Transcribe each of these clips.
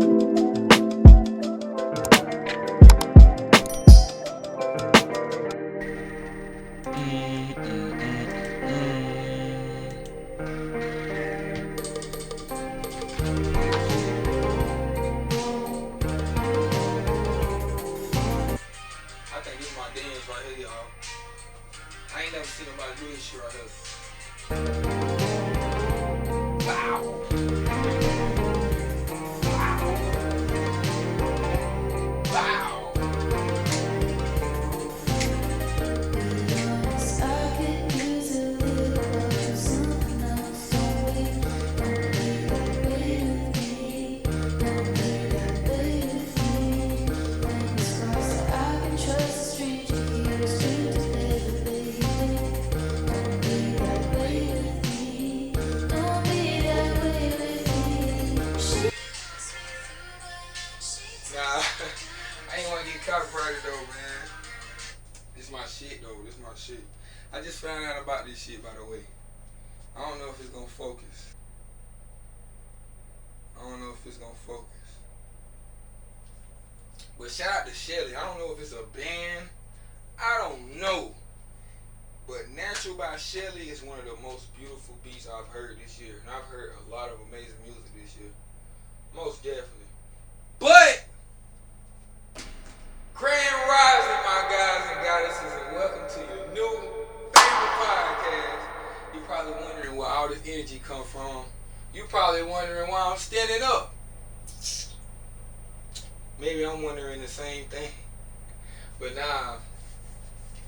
I think this is my dance right here, y'all. I ain't never seen nobody do this shit right here. Wow. Wow. Nah, I ain't want to get copyrighted though, man. This my shit though. This my shit. I just found out about this shit, by the way. I don't know if it's gonna focus. I don't know if it's gonna focus. But shout out to Shelly. I don't know if it's a band. I don't know. But Natural by Shelly is one of the most beautiful beats I've heard this year. And I've heard a lot of amazing music this year. Most definitely. But Grand Rising, my guys and goddesses, and welcome to your new favorite podcast. You're probably wondering where all this energy come from. You're probably wondering why I'm standing up. Maybe I'm wondering the same thing. But nah,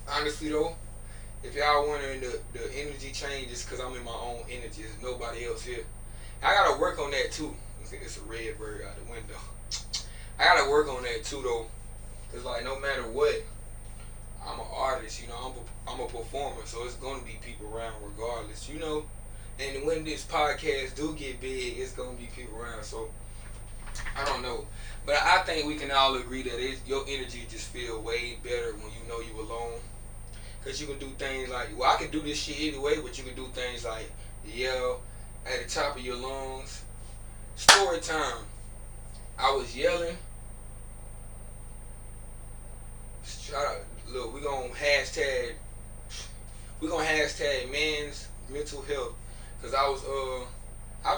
honestly though, if y'all wondering the energy changes because I'm in my own energy, there's nobody else here. I gotta work on that too. It's a red bird out the window. I gotta work on that too though. Cause like no matter what, I'm an artist, you know, I'm a performer, so it's gonna be people around regardless, you know. And when this podcast do get big, it's gonna be people around. So I don't know, but I think we can all agree that your energy just feel way better when you know you alone. Cause you can do things like, well, I can do this shit either way, but you can do things like yell at the top of your lungs. Story time. I was yelling. Shout out, look, we gonna hashtag men's mental health, cause I was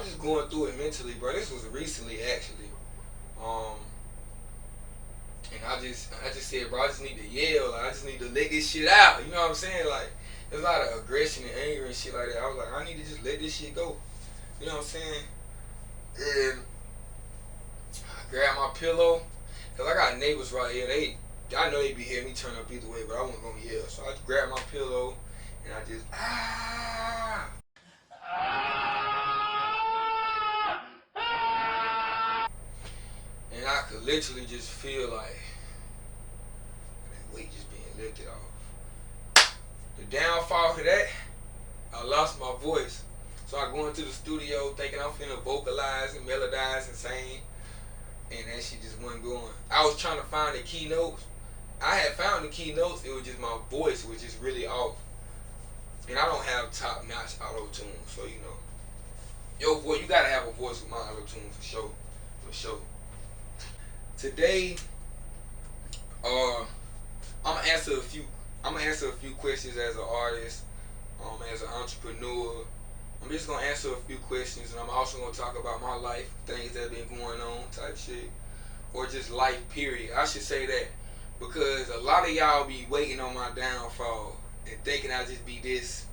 just going through it mentally, bro. This was recently actually, and I just said, bro, I just need to yell, like, I just need to let this shit out. You know what I'm saying? Like, there's a lot of aggression and anger and shit like that. I was like, I need to just let this shit go. You know what I'm saying? And I grabbed my pillow, cause I got neighbors right here. I know they be hearing me turn up either way, but I wasn't gonna yell. So I just grabbed my pillow and I just and I could literally just feel like that weight just being lifted off. The downfall of that, I lost my voice. So I go into the studio thinking I'm finna vocalize and melodize and sing, and that shit just wasn't going. I was trying to find the key notes. I had found the key notes, it was just my voice was just really off. And I don't have top-notch auto-tune, so you know. Your voice, you gotta have a voice with my auto-tune for sure. For sure. Today, I'm gonna answer a few questions as an artist, as an entrepreneur. I'm just gonna answer a few questions, and I'm also gonna talk about my life, things that have been going on, type shit. Or just life, period. I should say that. Because a lot of y'all be waiting on my downfall and thinking I just be this.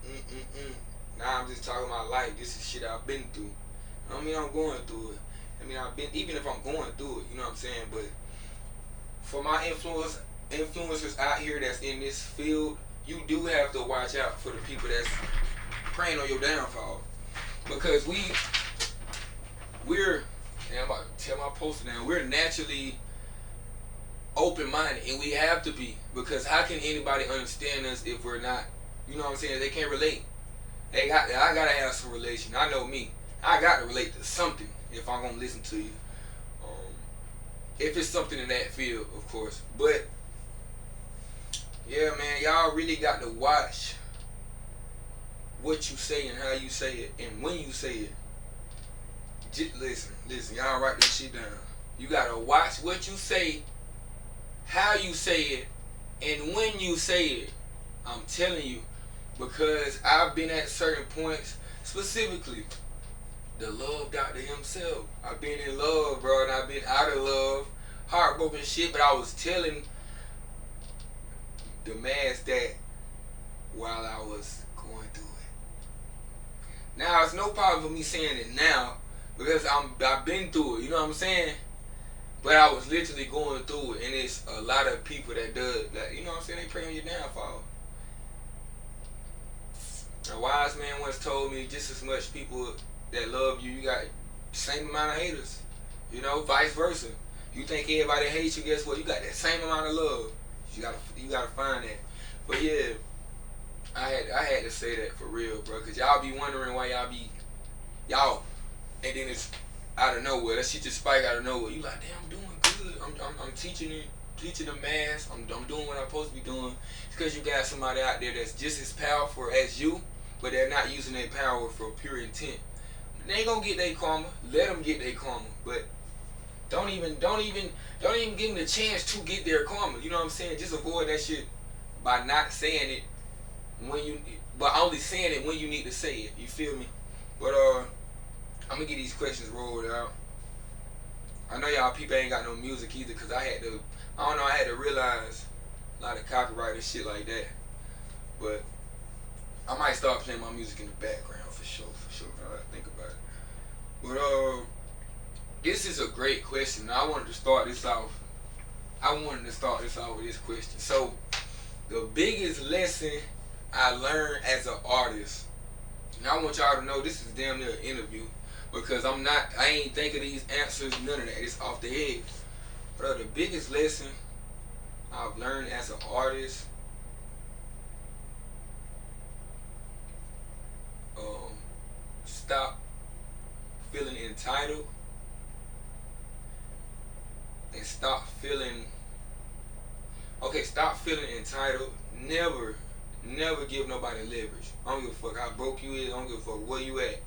Now I'm just talking about life. This is shit I've been through. I mean, I'm going through it. I mean, even if I'm going through it, you know what I'm saying? But for my influencers out here that's in this field, you do have to watch out for the people that's preying on your downfall. Because and I'm about to tell my poster now, we're naturally open-minded, and we have to be, because how can anybody understand us if we're not, you know what I'm saying? They can't relate. I gotta have some relation. I know me. I got to relate to something if I'm gonna listen to you. If it's something in that field, of course. But yeah, man, y'all really got to watch what you say and how you say it and when you say it. Just listen, y'all write this shit down. You gotta watch what you say, how you say it, and when you say it. I'm telling you, because I've been at certain points, specifically the love doctor himself. I've been in love, bro, and I've been out of love, heartbroken shit, but I was telling the man's that while I was going through it. Now it's no problem for me saying it now because I've been through it. You know what I'm saying? But I was literally going through it, and it's a lot of people that does that. You know what I'm saying? They pray on your downfall. A wise man once told me, just as much people that love you, you got the same amount of haters. You know, vice versa. You think everybody hates you, guess what? You got that same amount of love. You gotta find that. But yeah, I had to say that for real, bro. Cause y'all be wondering why y'all, and then it's out of nowhere. That shit just spike out of nowhere. You like, damn, I'm doing good. I'm teaching the mass. I'm doing what I'm supposed to be doing. It's cause you got somebody out there that's just as powerful as you, but they're not using their power for pure intent. They ain't gonna get their karma. Let them get their karma, but don't even give them the chance to get their karma. You know what I'm saying? Just avoid that shit by not saying it but only saying it when you need to say it. You feel me? But I'm gonna get these questions rolled out. I know y'all people ain't got no music either, cause I had to realize a lot of copyright and shit like that. But I might start playing my music in the background for sure. I gotta think about it. But this is a great question. I wanted to start this off with this question. So, the biggest lesson I learned as an artist, and I want y'all to know this is damn near an interview, because I ain't think of these answers, none of that. It's off the head. But the biggest lesson I've learned as an artist, stop feeling entitled and stop feeling entitled. Never give nobody leverage. I don't give a fuck how broke you is. I don't give a fuck where you at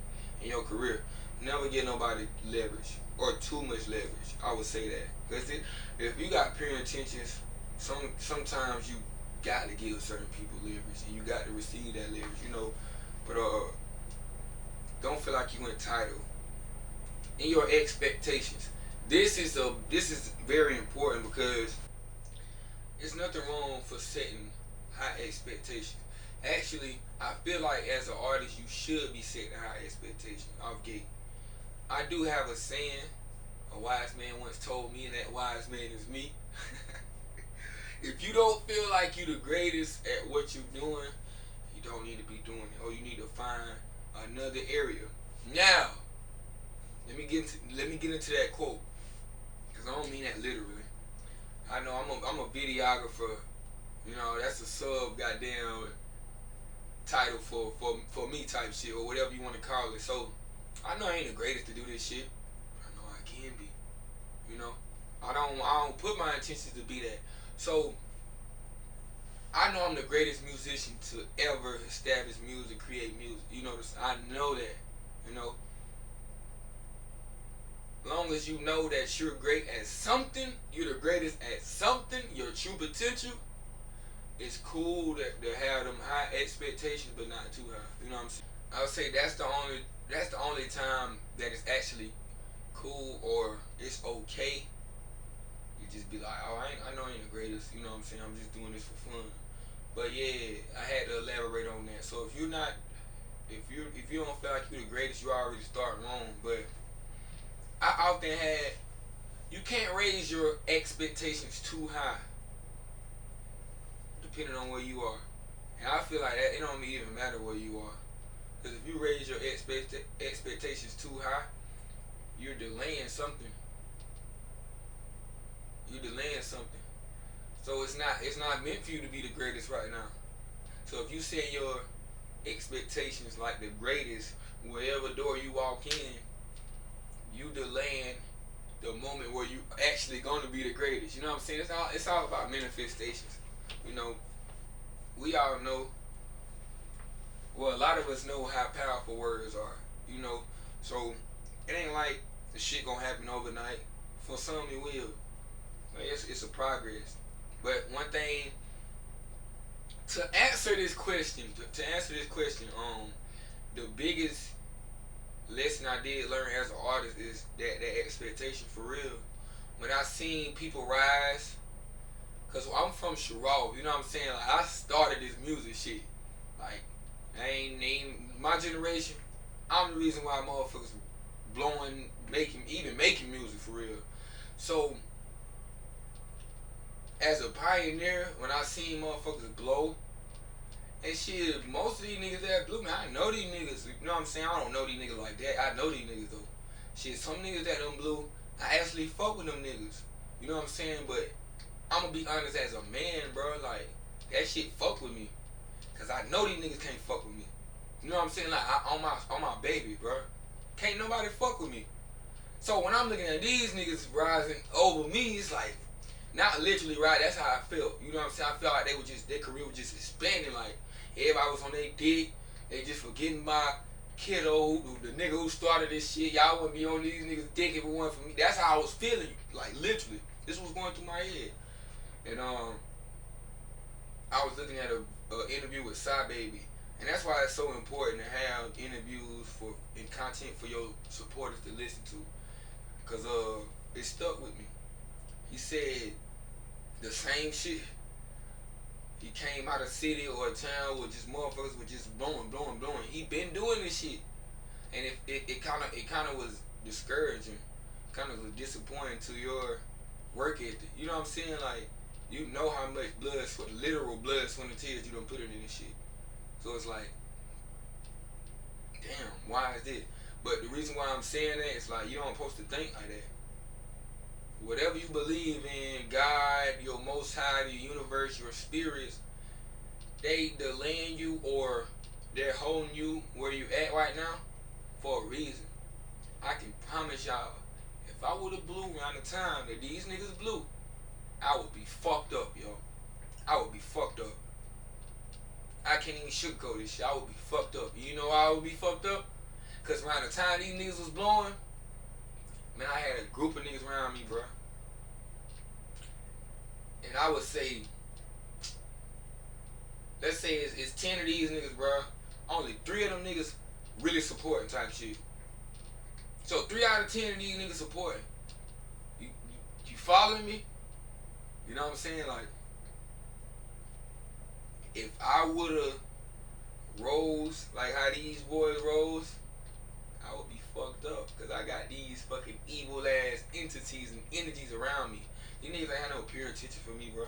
in your career. Never give nobody leverage or too much leverage. I would say that, because if you got pure intentions, sometimes you got to give certain people leverage, and you got to receive that leverage. You know, but don't feel like you entitled in your expectations. This is very important, because there's nothing wrong for setting high expectations. Actually, I feel like as an artist, you should be setting high expectations off gate. I do have a saying a wise man once told me, and that wise man is me. If you don't feel like you're the greatest at what you're doing, you don't need to be doing it, or you need to find another area. Now, let me get into that quote, because I don't mean that literally. I know I'm a videographer. You know, that's a sub goddamn title for me type shit, or whatever you want to call it. So I know I ain't the greatest to do this shit. I know I can be. You know, I don't put my intentions to be that. So I know I'm the greatest musician to ever establish music, create music. You know, I know that. You know, long as you know that you're great at something, you're the greatest at something, your true potential, it's cool to have them high expectations, but not too high. You know what I'm saying? I would say that's the only time that it's actually cool, or it's okay. You just be like, oh, I know I ain't the greatest. You know what I'm saying? I'm just doing this for fun. But yeah, I had to elaborate on that. So if you don't feel like you're the greatest, you already start wrong. But I often had, you can't raise your expectations too high, depending on where you are. And I feel like that it don't even matter where you are, because if you raise your expectations too high, you're delaying something. So it's not meant for you to be the greatest right now. So if you set your expectations like the greatest, wherever door you walk in, you delaying the moment where you actually gonna be the greatest. You know what I'm saying? It's all about manifestations. You know, we all know. Well, a lot of us know how powerful words are. You know, so it ain't like the shit gonna happen overnight. For some it will. Like, it's a progress. But one thing to answer this question, the biggest lesson I did learn as an artist is that expectation for real. When I seen people rise, cause I'm from Chirac, you know what I'm saying? Like I started this music shit. Like I ain't my generation. I'm the reason why motherfuckers blowing, making music for real. So as a pioneer, when I seen motherfuckers blow and shit, most of these niggas that blew me, I know these niggas. You know what I'm saying? I don't know these niggas like that. I know these niggas though. Shit, some niggas that done blew, I actually fuck with them niggas. You know what I'm saying? But I'm gonna be honest as a man, bro. Like that shit fuck with me, cause I know these niggas can't fuck with me. You know what I'm saying? Like on my baby, bro. Can't nobody fuck with me. So when I'm looking at these niggas rising over me, it's like not literally right. That's how I felt. You know what I'm saying? I felt like their career was just expanding. Like everybody was on their dick. They just forgetting my kiddo, the nigga who started this shit. Y'all wouldn't be on these niggas' dick if it wasn't for me. That's how I was feeling. Like literally, this was going through my head. And I was looking at a interview with Psy Baby, and that's why it's so important to have interviews and content for your supporters to listen to, cause it stuck with me. He said the same shit. He came out of city or a town where just motherfuckers were just blowing. He been doing this shit, and it kind of was discouraging, kind of was disappointing to your work ethic. You know what I'm saying? Like you know how much literal blood, sweat, and tears you done put it in this shit. So it's like, damn, why is this? But the reason why I'm saying that is like you don't supposed to think like that. Whatever you believe in, God, your Most High, the universe, your spirits, they delaying you or they're holding you where you at right now for a reason. I can promise y'all, if I would have blew around the time that these niggas blew, I would be fucked up, yo. I would be fucked up. I can't even sugarcoat this shit. I would be fucked up. You know why I would be fucked up? Cause around the time these niggas was blowing, man, I had a group of niggas around me, bro. And I would say, let's say it's 10 of these niggas, bro. Only 3 of them niggas really supporting type shit. So 3 out of 10 of these niggas supporting. You following me? You know what I'm saying? Like, if I would've rose like how these boys rose, I would be fucked up, cause I got these fucking evil ass entities and energies around me. These niggas ain't had no pure attention for me, bro.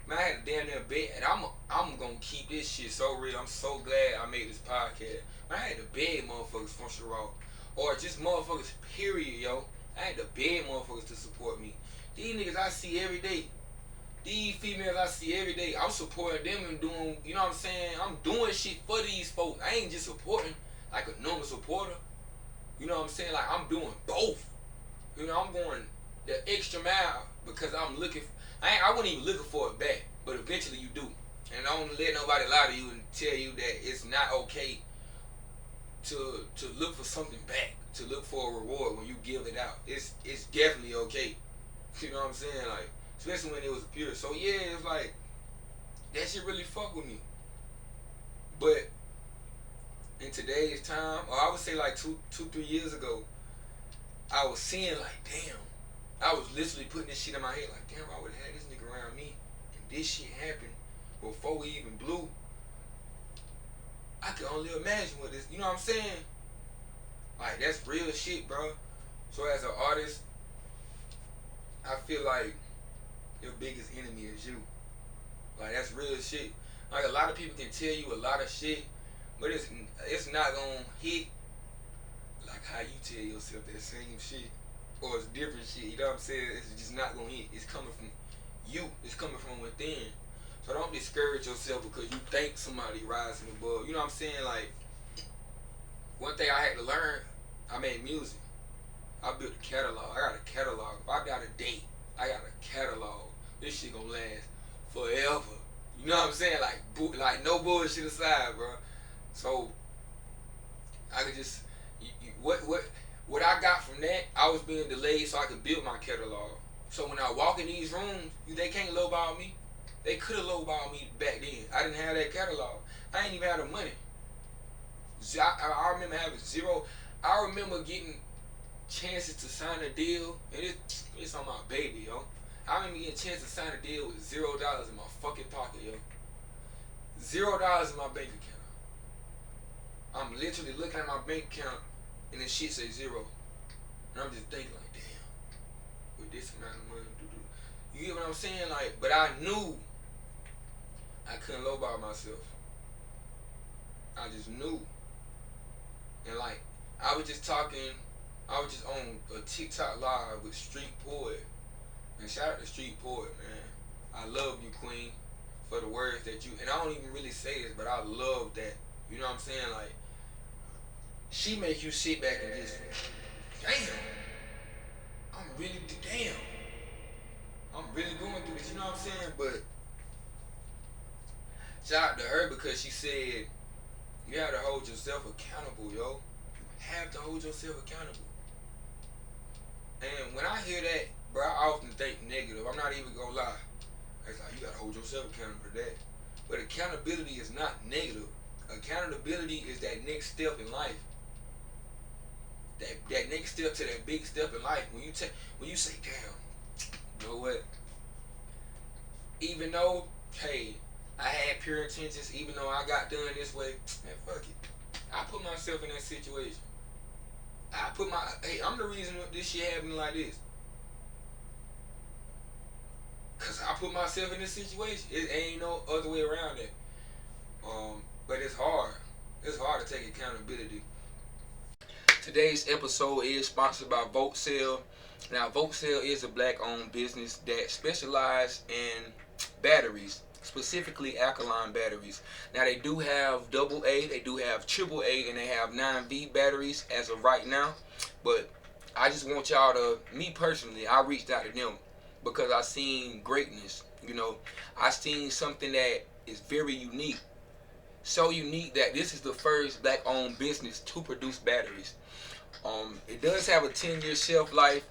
Man, I had a damn near beg, and I'm gonna keep this shit so real. I'm so glad I made this podcast. Man, I had to beg motherfuckers from Chirac, or just motherfuckers, period, yo. I had to beg motherfuckers to support me. These niggas I see every day. These females I see every day. I'm supporting them and doing, you know what I'm saying? I'm doing shit for these folks. I ain't just supporting like a normal supporter. You know what I'm saying? Like I'm doing both. You know, I'm going the extra mile because I'm looking. I wasn't even looking for it back, but eventually you do. And I don't let nobody lie to you and tell you that it's not okay to look for something back, to look for a reward when you give it out. It's definitely okay. You know what I'm saying? Like, especially when it was pure. So yeah, it's like that shit really fuck with me. But in today's time, or I would say like 2-3 years ago, I was seeing like, damn, I was literally putting this shit in my head like, damn, I would have had this nigga around me and this shit happened before we even blew. I can only imagine what this, you know what I'm saying? Like, that's real shit, bro. So as an artist, I feel like your biggest enemy is you. Like, that's real shit. Like, a lot of people can tell you a lot of shit, but it's not gonna hit like how you tell yourself that same shit. Or it's different shit, you know what I'm saying? It's just not gonna hit. It's coming from you. It's coming from within. So don't discourage yourself because you think somebody rising above. You know what I'm saying? Like, one thing I had to learn, I made music. I built a catalog. I got a catalog. If I got a date, I got a catalog. This shit gonna last forever. You know what I'm saying? Like no bullshit aside, bro. So I could just what What I got from that, I was being delayed so I could build my catalog. So when I walk in these rooms, they can't lowball me. They could have lowballed me back then. I didn't have that catalog. I ain't even have the money. I remember having zero. I remember getting chances to sign a deal, and it's on my baby, yo. I remember getting a chance to sign a deal with $0 in my fucking pocket, yo. $0 in my bank account. I'm literally looking at my bank account, and then shit say zero, and I'm just thinking like, damn, with this amount of money, you get what I'm saying? Like, but I knew I couldn't lowball myself. I just knew, and like, I was just on a TikTok live with Street Poet. And shout out to Street Poet, man. I love you, Queen, for the words that you, and I don't even really say this, but I love that. You know what I'm saying? Like, she makes you sit back and just, damn, I'm really going through this. You know what I'm saying? But shout out to her because she said, you have to hold yourself accountable, yo. You have to hold yourself accountable. And when I hear that, bro, I often think negative. I'm not even gonna lie. It's like, you gotta hold yourself accountable to that. But accountability is not negative. Accountability is that next step in life. That next step to that big step in life. When you say, damn, you know what? Even though, hey, I had pure intentions, even though I got done this way, man, fuck it. I put myself in that situation. I'm the reason this shit happening like this. Cause I put myself in this situation. It ain't no other way around it. But it's hard. It's hard to take accountability. Today's episode is sponsored by VoteSale. Now, VoteSale is a black-owned business that specializes in batteries, specifically alkaline batteries. Now, they do have AA, they do have AAA, and they have 9V batteries as of right now. But I just want y'all to, me personally, I reached out to them because I seen greatness. You know, I seen something that is very unique. So unique that this is the first black-owned business to produce batteries. It does have a 10-year shelf life.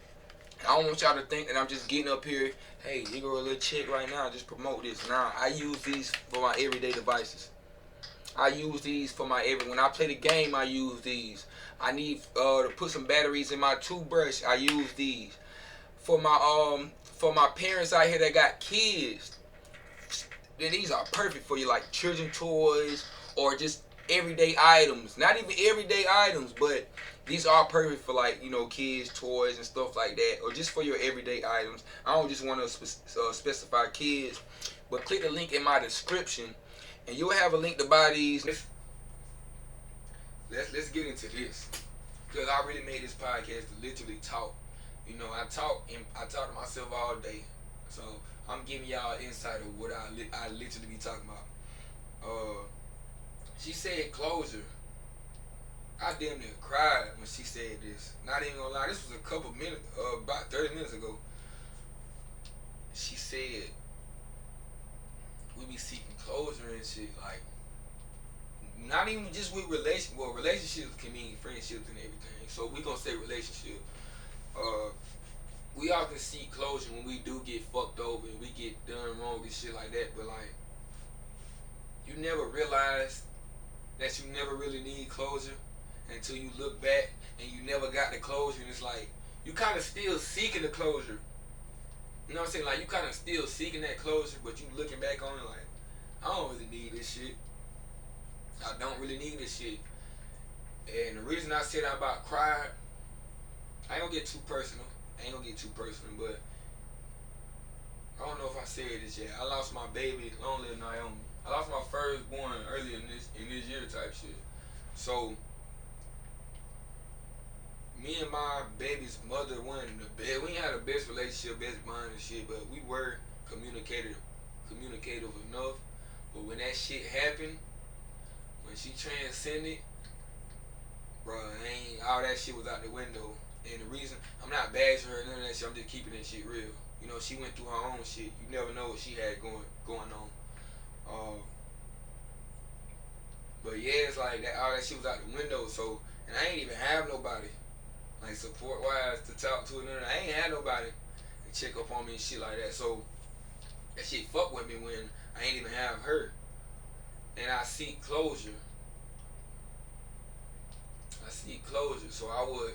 I don't want y'all to think that I'm just getting up here, hey, you go a little chick right now, just promote this. Nah, I use these for my everyday devices. I use these for when I play the game, I use these. I need to put some batteries in my toothbrush, I use these. For my parents out here that got kids, then these are perfect for you, like children toys or just everyday items. Not even everyday items, but these are perfect for, like, you know, kids toys and stuff like that, or just for your everyday items. I don't just want to specify kids, but click the link in my description and you'll have a link to buy these. Let's get into this, because I really made this podcast to literally talk. You know, I talk to myself all day, so I'm giving y'all insight of what I literally be talking about. She said closure. I damn near cried when she said this. Not even gonna lie, this was a couple minutes, about 30 minutes ago. She said, we be seeking closure and shit, like, not even just with relationships can mean friendships and everything. So we gonna say relationship. We often seek closure when we do get fucked over and we get done wrong and shit like that, but like, you never realize that you never really need closure until you look back and you never got the closure, and it's like you kind of still seeking the closure. You know what I'm saying? Like, you kind of still seeking that closure, but you looking back on it like, I don't really need this shit. I don't really need this shit. And the reason I said I'm about cried, I ain't gonna get too personal. But I don't know if I said this yet. I lost my baby, long live Naomi. I lost my firstborn earlier in this year type shit. So me and my baby's mother weren't in the bed. We ain't had the best relationship, best bond and shit, but we were communicative enough. But when that shit happened, when she transcended, bro, all that shit was out the window. And the reason, I'm not bashing her, none of that shit, I'm just keeping that shit real. You know, she went through her own shit. You never know what she had going on. But yeah, it's like that, all that shit was out the window. So, and I ain't even have nobody. like support wise to talk to. And I ain't had nobody to check up on me and shit like that. So that shit fuck with me when I ain't even have her. And I seek closure. I seek closure. So I would.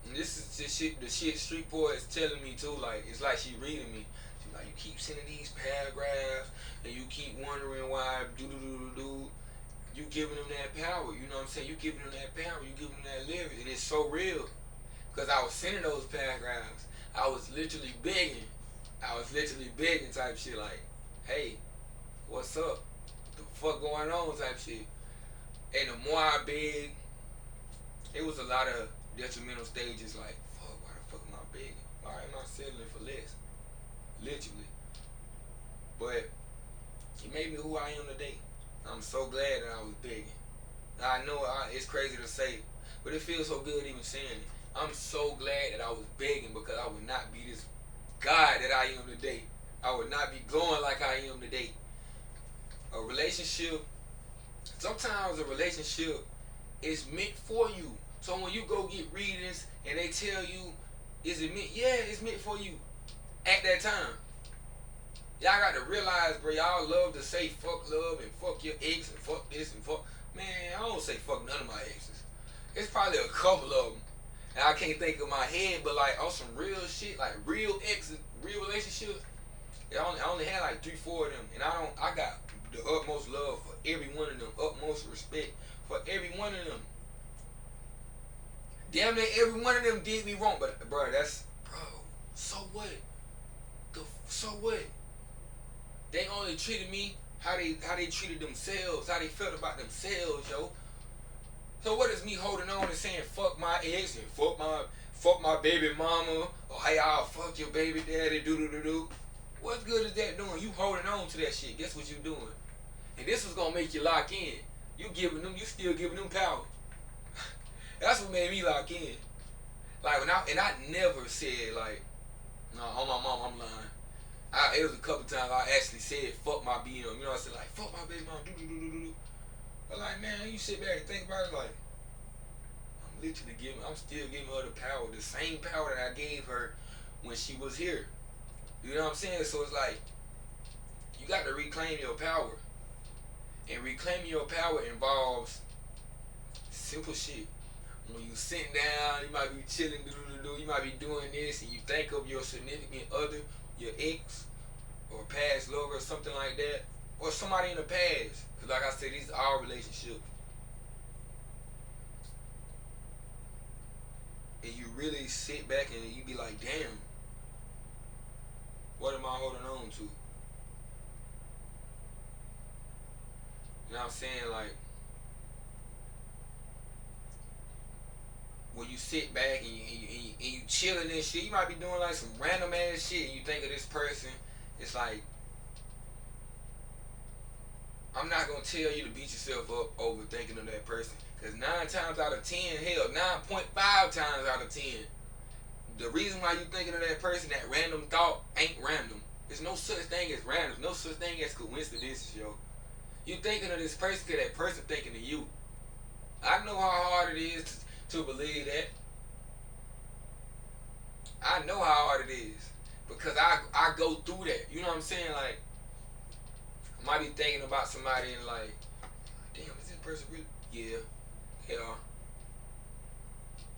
And this is the shit Street Boy is telling me too. Like it's like she reading me. She's like, you keep sending these paragraphs and you keep wondering why do. You giving them that power. You know what I'm saying? You giving them that power. You giving them that leverage, and it's so real. Cause I was sending those paragraphs. I was literally begging. I was literally begging type shit like, hey, what's up? What the fuck going on type shit. And the more I begged, it was a lot of detrimental stages like, fuck, why the fuck am I begging? Why am I settling for less? Literally. But it made me who I am today. I'm so glad that I was begging. I know it's crazy to say, but it feels so good even saying it. I'm so glad that I was begging because I would not be this guy that I am today. I would not be going like I am today. A relationship, sometimes a relationship is meant for you. So when you go get readings and they tell you, is it meant? Yeah, it's meant for you at that time. Y'all got to realize, bro, y'all love to say fuck love and fuck your ex and fuck this and fuck. Man, I don't say fuck none of my exes. It's probably a couple of them. And I can't think of my head, but like on some real shit, like real exes, real relationships, I only had like 3-4 of them. And I got the utmost love for every one of them, utmost respect for every one of them. Damn near every one of them did me wrong, but bro, so what? So what? They only treated me how they treated themselves, how they felt about themselves, yo. So what is me holding on and saying fuck my ex and fuck my baby mama, or hey, I'll fuck your baby daddy, do. What good is that doing? You holding on to that shit. Guess what you doing? And this was gonna make you lock in. You still giving them power. That's what made me lock in. Like I never said like, no, on my mom, I'm lying. It was a couple times I actually said fuck my BM. You know what I said? Like fuck my baby mom, do. But like, man, you sit back and think about it, like I'm still giving her the power, the same power that I gave her when she was here. You know what I'm saying? So it's like you got to reclaim your power, and reclaiming your power involves simple shit. When you sitting down, you might be chilling, you might be doing this, and you think of your significant other, your ex, or past lover, or something like that, or somebody in the past. Cause like I said, these are our relationships. And you really sit back and you be like, damn, what am I holding on to? You know what I'm saying? Like, when you sit back and you chilling and shit, you might be doing like some random ass shit and you think of this person, it's like, I'm not going to tell you to beat yourself up over thinking of that person. Because 9 times out of 10, hell, 9.5 times out of 10, the reason why you thinking of that person, that random thought, ain't random. There's no such thing as random. No such thing as coincidences, yo. You thinking of this person because that person thinking of you. I know how hard it is to believe that. I know how hard it is. Because I go through that. You know what I'm saying? Like, I might be thinking about somebody and like, damn, is this person really? Yeah, they are.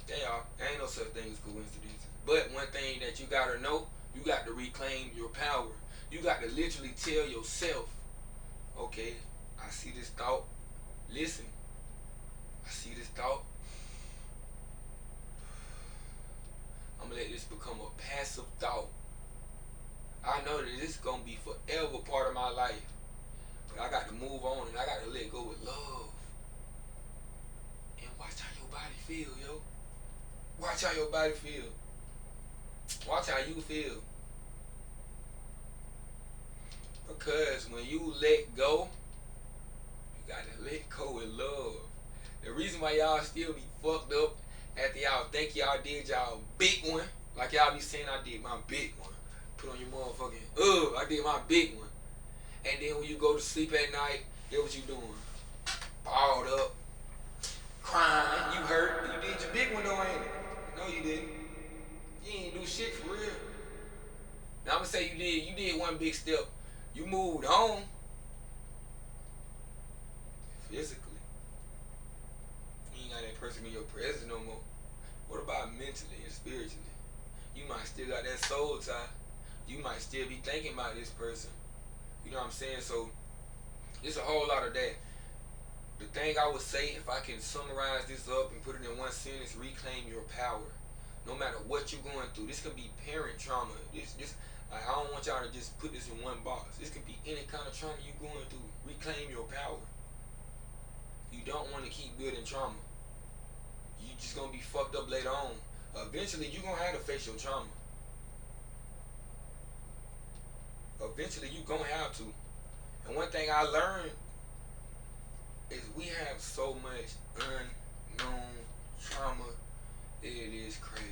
They are. There ain't no such thing as coincidences. But one thing that you gotta know, you got to reclaim your power. You got to literally tell yourself, okay, I see this thought. Listen, I see this thought. I'm gonna let this become a passive thought. I know that this is gonna be forever part of my life. But I got to move on and I got to let go with love. And watch how your body feel, yo. Watch how your body feel. Watch how you feel. Because when you let go, you got to let go with love. The reason why y'all still be fucked up after y'all think y'all did y'all big one, like y'all be saying I did my big one. Put on your motherfucking, I did my big one. And then when you go to sleep at night, guess what you doing? Balled up, crying, you hurt, but you did your big one though, ain't it? No, you didn't. You ain't do shit for real. Now I'm gonna say you did. You did one big step. You moved on physically. You ain't got that person in your presence no more. What about mentally and spiritually? You might still got that soul tie. You might still be thinking about this person. You know what I'm saying? So it's a whole lot of that. The thing I would say, if I can summarize this up and put it in one sentence, reclaim your power. No matter what you're going through, this could be parent trauma. This like, I don't want y'all to just put this in one box. This could be any kind of trauma you're going through. Reclaim your power. You don't want to keep building trauma. You just gonna be fucked up later on. Eventually, you're gonna have to face your trauma. Eventually, you're gonna have to. And one thing I learned is we have so much unknown trauma. It is crazy.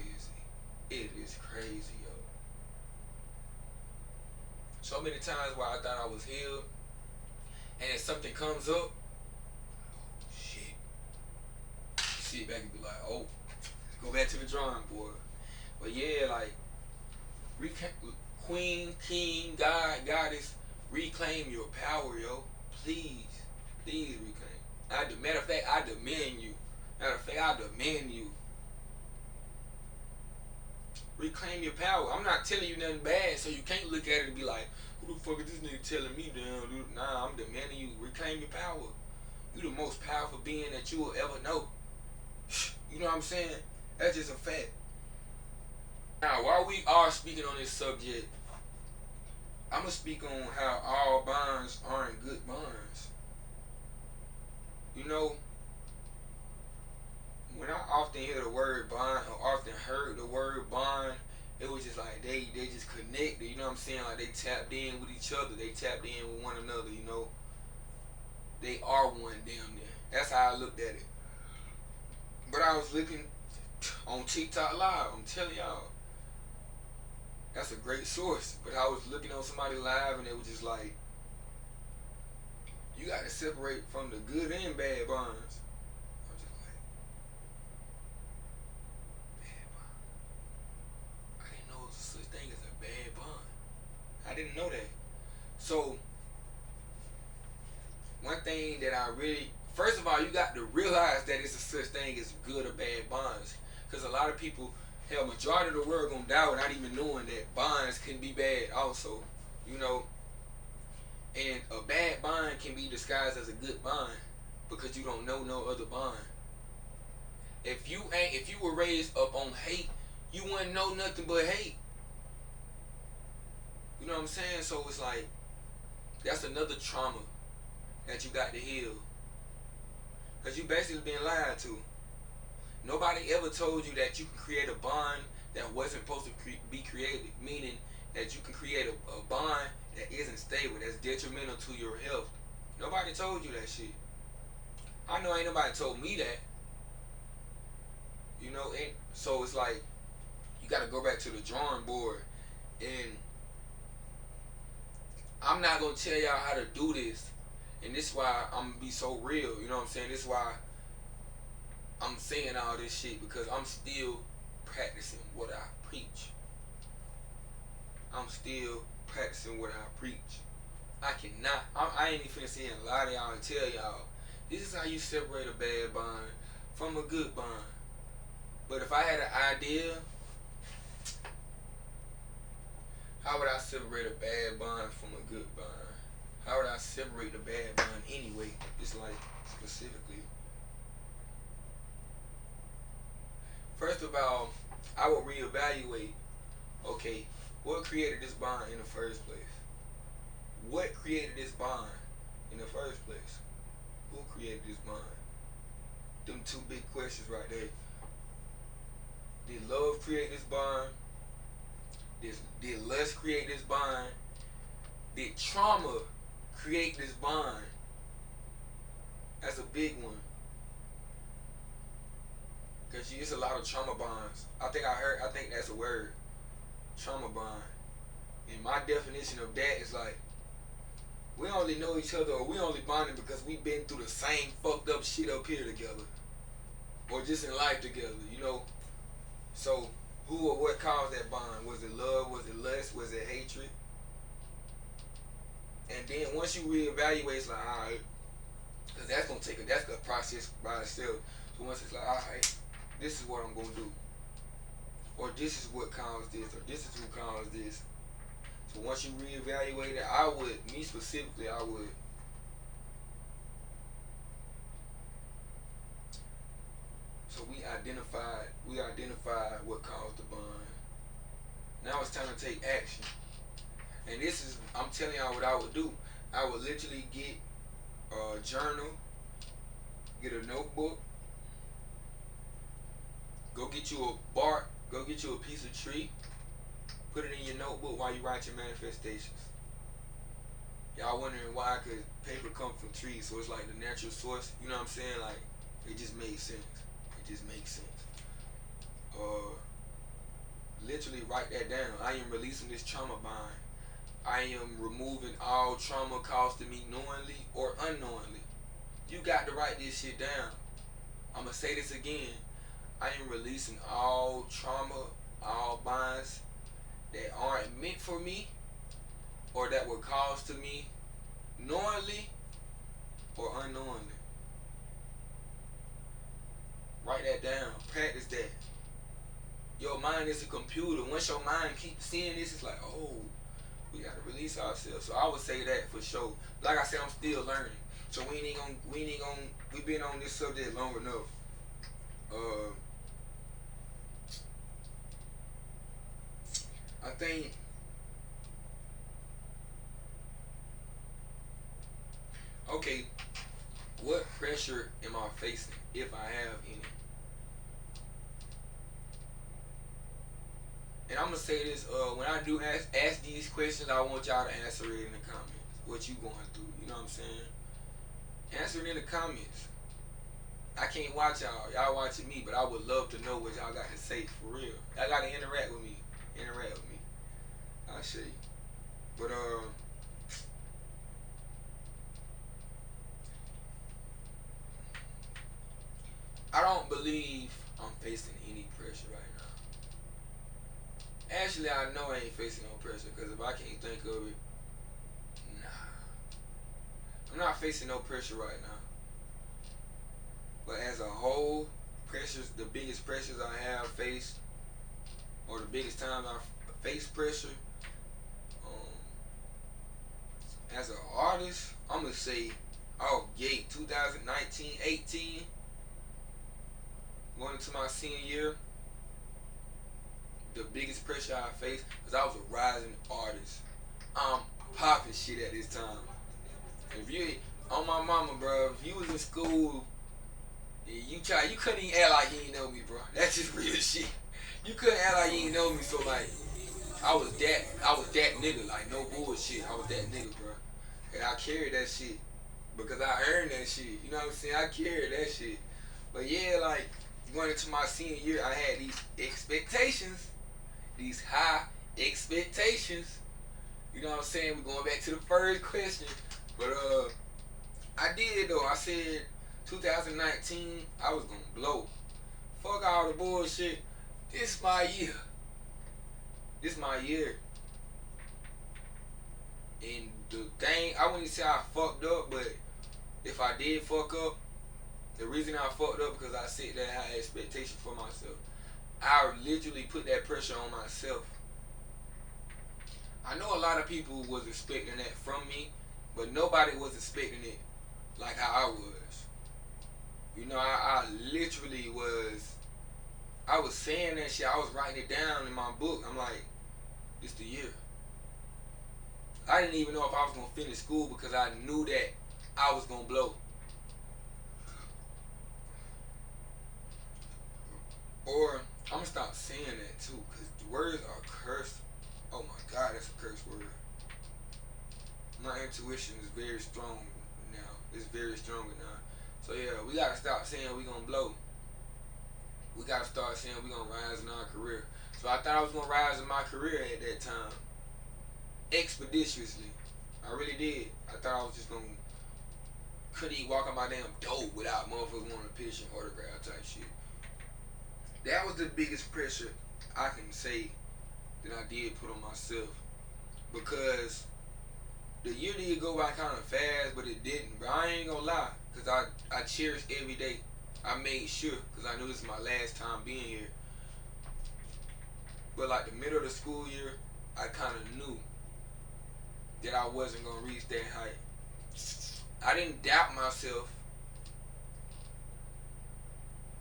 It is crazy, yo. So many times where I thought I was healed, and if something comes up, oh shit. Sit back and be like, oh, let's go back to the drawing board. But yeah, like, queen, king, God, goddess, reclaim your power, yo. Please, please reclaim. Matter of fact, I demand you. I demand you. Reclaim your power. I'm not telling you nothing bad, so you can't look at it and be like, who the fuck is this nigga telling me down, dude? Nah, I'm demanding you. Reclaim your power. You the most powerful being that you will ever know. You know what I'm saying? That's just a fact. Now, while we are speaking on this subject, I'm going to speak on how all bonds aren't good bonds. You know, when I often hear the word bond, or often heard the word bond, it was just like they just connected, you know what I'm saying? Like they tapped in with each other, they tapped in with one another, you know. They are one damn near. That's how I looked at it. But I was looking on TikTok Live, I'm telling y'all, that's a great source. But I was looking on somebody live and it was just like, you got to separate from the good and bad bonds. I was just like, bad bond. I didn't know there was such thing as a bad bond. I didn't know that. So, one thing that I really, first of all, you got to realize that it's a such thing as good or bad bonds. Because a lot of people, hell, majority of the world gonna die without even knowing that bonds can be bad also, you know. And a bad bond can be disguised as a good bond because you don't know no other bond. If you were raised up on hate, you wouldn't know nothing but hate. You know what I'm saying? So it's like, that's another trauma that you got to heal. Because you basically been lied to. Nobody ever told you that you can create a bond that wasn't supposed to be created. Meaning that you can create a bond that isn't stable, that's detrimental to your health. Nobody told you that shit. I know ain't nobody told me that. You know, and so it's like, you got to go back to the drawing board. And I'm not going to tell y'all how to do this. And this is why I'm going to be so real. You know what I'm saying? This is why I'm saying all this shit, because I'm still practicing what I preach. I'm still practicing what I preach. I ain't even finna sit here and lie to y'all and tell y'all, this is how you separate a bad bond from a good bond. But if I had an idea, how would I separate a bad bond from a good bond? How would I separate the bad bond anyway? Just like specifically. First of all, I would reevaluate, okay, what created this bond in the first place? What created this bond in the first place? Who created this bond? Them two big questions right there. Did love create this bond? Did lust create this bond? Did trauma create this bond? That's a big one. Because it's a lot of trauma bonds. I think that's a word. Trauma bond. And my definition of that is like, we only know each other, or we only bonding because we've been through the same fucked up shit up here together. Or just in life together, you know. So who or what caused that bond? Was it love? Was it lust? Was it hatred? And then once you reevaluate, it's like, alright, because that's a process by itself. So once it's like, alright, this is what I'm gonna do, or this is what caused this, or this is who caused this. So once you reevaluate it, me specifically, I would. So we identified what caused the bond. Now it's time to take action. And I'm telling y'all what I would do. I would literally get a journal, get a notebook, go get you a piece of tree, put it in your notebook while you write your manifestations. Y'all wondering why? Because paper come from trees, so it's like the natural source. You know what I'm saying? Like, it just makes sense. It just makes sense. Literally write that down. I am releasing this trauma bind. I am removing all trauma caused to me knowingly or unknowingly. You got to write this shit down. I'm going to say this again. I am releasing all trauma, all binds that aren't meant for me or that were caused to me knowingly or unknowingly. Write that down. Practice that. Your mind is a computer. Once your mind keeps seeing this, it's like, oh, we gotta release ourselves. So I would say that for sure. Like I said, I'm still learning. So we've been on this subject long enough. I think okay, what pressure am I facing, if I have any? And I'm gonna say this, when I do ask these questions, I want y'all to answer it in the comments. What you going through, you know what I'm saying? Answer it in the comments. I can't watch y'all. Y'all watching me, but I would love to know what y'all got to say for real. Y'all gotta interact with me. I'll show you. But I don't believe I'm facing any pressure right now. Actually, I know I ain't facing no pressure, because if I can't think of it, nah. I'm not facing no pressure right now. But as a whole, the biggest pressures I have faced, or the biggest times I faced pressure, as an artist, I'm gonna say, gate 2019, 18, going into my senior year, the biggest pressure I faced, because I was a rising artist. I'm popping shit at this time. If you, on my mama, bro, if you was in school, you couldn't even act like you ain't know me, bro. That's just real shit. You couldn't act like you ain't know me, so like, I was that nigga, like, no bullshit. I was that nigga, bro. And I carried that shit because I earned that shit. You know what I'm saying? I carried that shit. But yeah, like, going into my senior year, I had these expectations, these high expectations. You know what I'm saying? We're going back to the first question. But I did though. I said 2019, I was gonna blow. Fuck all the bullshit. This my year. This my year. And the thing, I wouldn't say I fucked up, but if I did fuck up, the reason I fucked up because I set that high expectation for myself. I literally put that pressure on myself. I know a lot of people was expecting that from me, but nobody was expecting it like how I was. You know, I literally was. I was saying that shit. I was writing it down in my book. I'm like, this the year. I didn't even know if I was gonna finish school because I knew that I was gonna blow. Or I'm gonna stop saying that too, because the words are cursed. Oh my God, that's a curse word. My intuition is very strong now. It's very stronger now. So yeah, we gotta stop saying we gonna blow. We gotta start saying we gonna rise in our career. So I thought I was gonna rise in my career at that time, expeditiously. I really did. I thought I was just gonna couldn't even walk on my damn door without motherfuckers wanting a picture and autograph type shit. That was the biggest pressure I can say that I did put on myself, because the year did go by kind of fast, but it didn't. But I ain't gonna lie, cause I cherished every day. I made sure, cause I knew this is my last time being here. But like the middle of the school year, I kind of knew that I wasn't gonna reach that height. I didn't doubt myself.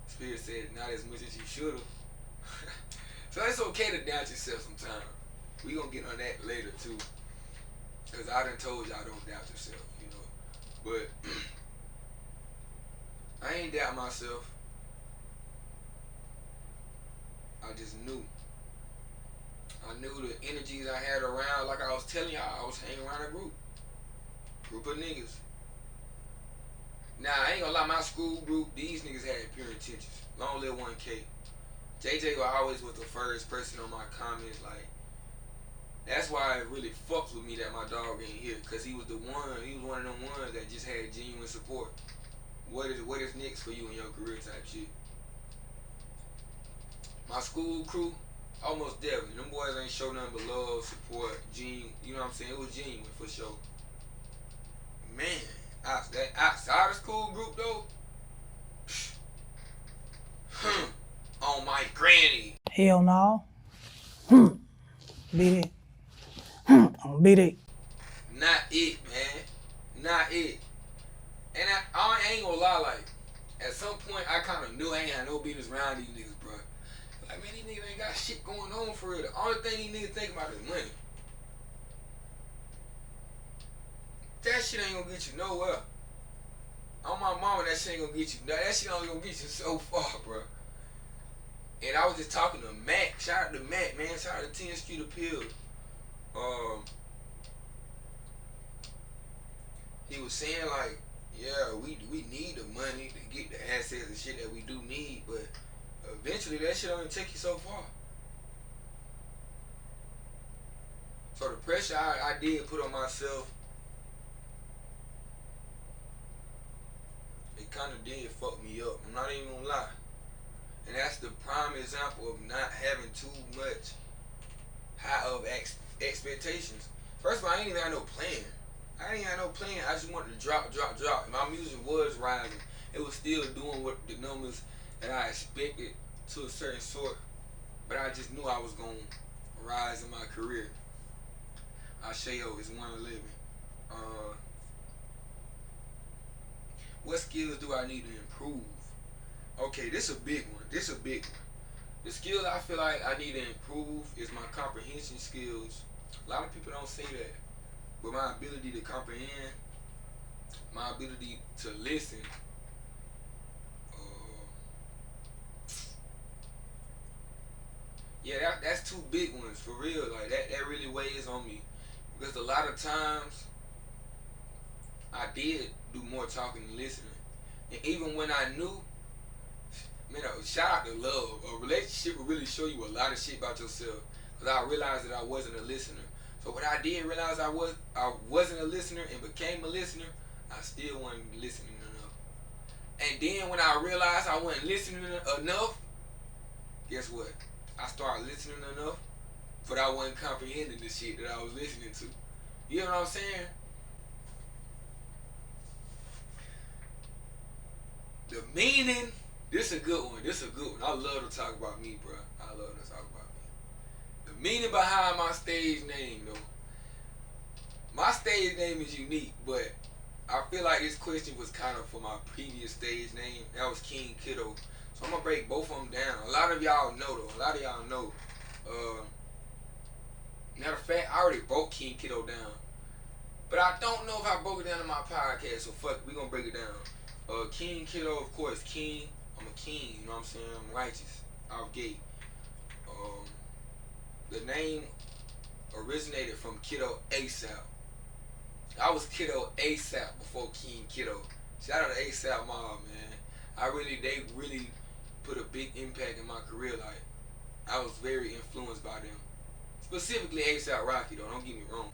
Spirit said not as much as you should have. So it's okay to doubt yourself sometimes. We gonna get on that later too, cause I done told y'all don't doubt yourself, you know. But I ain't doubt myself. I just knew. I knew the energies I had around. Like I was telling y'all, I was hanging around a group of niggas. Now I ain't gonna lie, my school group, these niggas had pure intentions. Long live 1K. JJ always was the first person on my comments. Like, that's why it really fucks with me that my dog ain't here, cause he was one of them ones that just had genuine support. What is next for you in your career type shit. My school crew, almost definitely. Them boys ain't show nothing but love, support, genuine. You know what I'm saying? It was genuine for sure. Man, outside the school group though, on my granny. Hell no. Beat it. Beat it. Not it, man. Not it. And I ain't gonna lie, like, at some point I kind of knew I ain't had no business around these niggas, bro. Like, man, these niggas ain't got shit going on for real. The only thing these niggas think about is money. That shit ain't gonna get you nowhere. On my mama, that shit ain't gonna get you. That shit only gonna get you so far, bro. And I was just talking to Mac. Shout out to Mac, man. Shout out to 10th Street Appeal. He was saying like, yeah, we need the money to get the assets and shit that we do need, but eventually that shit only take you so far. So the pressure I did put on myself, it kind of did fuck me up. I'm not even gonna lie. And that's the prime example of not having too much high of expectations. First of all, I ain't even had no plan. I just wanted to drop. My music was rising. It was still doing what the numbers that I expected to a certain sort. But I just knew I was going to rise in my career. Asheo is 111. What skills do I need to improve? Okay, this a big one. The skills I feel like I need to improve is my comprehension skills. A lot of people don't say that. But my ability to comprehend, my ability to listen, that's two big ones for real. Like that really weighs on me, because a lot of times I did do more talking than listening, and even when I knew, man, shout out to love. A relationship will really show you a lot of shit about yourself. Because I realized that I wasn't a listener. So when I did realize I wasn't a listener and became a listener, I still wasn't listening enough. And then when I realized I wasn't listening enough, guess what? I started listening enough, but I wasn't comprehending the shit that I was listening to. You know what I'm saying? The meaning, this a good one. I love to talk about me, bro. The meaning behind my stage name, though. My stage name is unique, but I feel like this question was kind of for my previous stage name. That was King Kiddo. So I'm going to break both of them down. A lot of y'all know, though. Matter of fact, I already broke King Kiddo down. But I don't know if I broke it down in my podcast, so fuck it, we going to break it down. King Kiddo, of course, king. I'm a king, you know what I'm saying? I'm righteous, out gate. The name originated from Kiddo ASAP. I was Kiddo ASAP before King Kiddo. Shout out to ASAP Mob, man. They really put a big impact in my career. Like, I was very influenced by them. Specifically ASAP Rocky, though, don't get me wrong.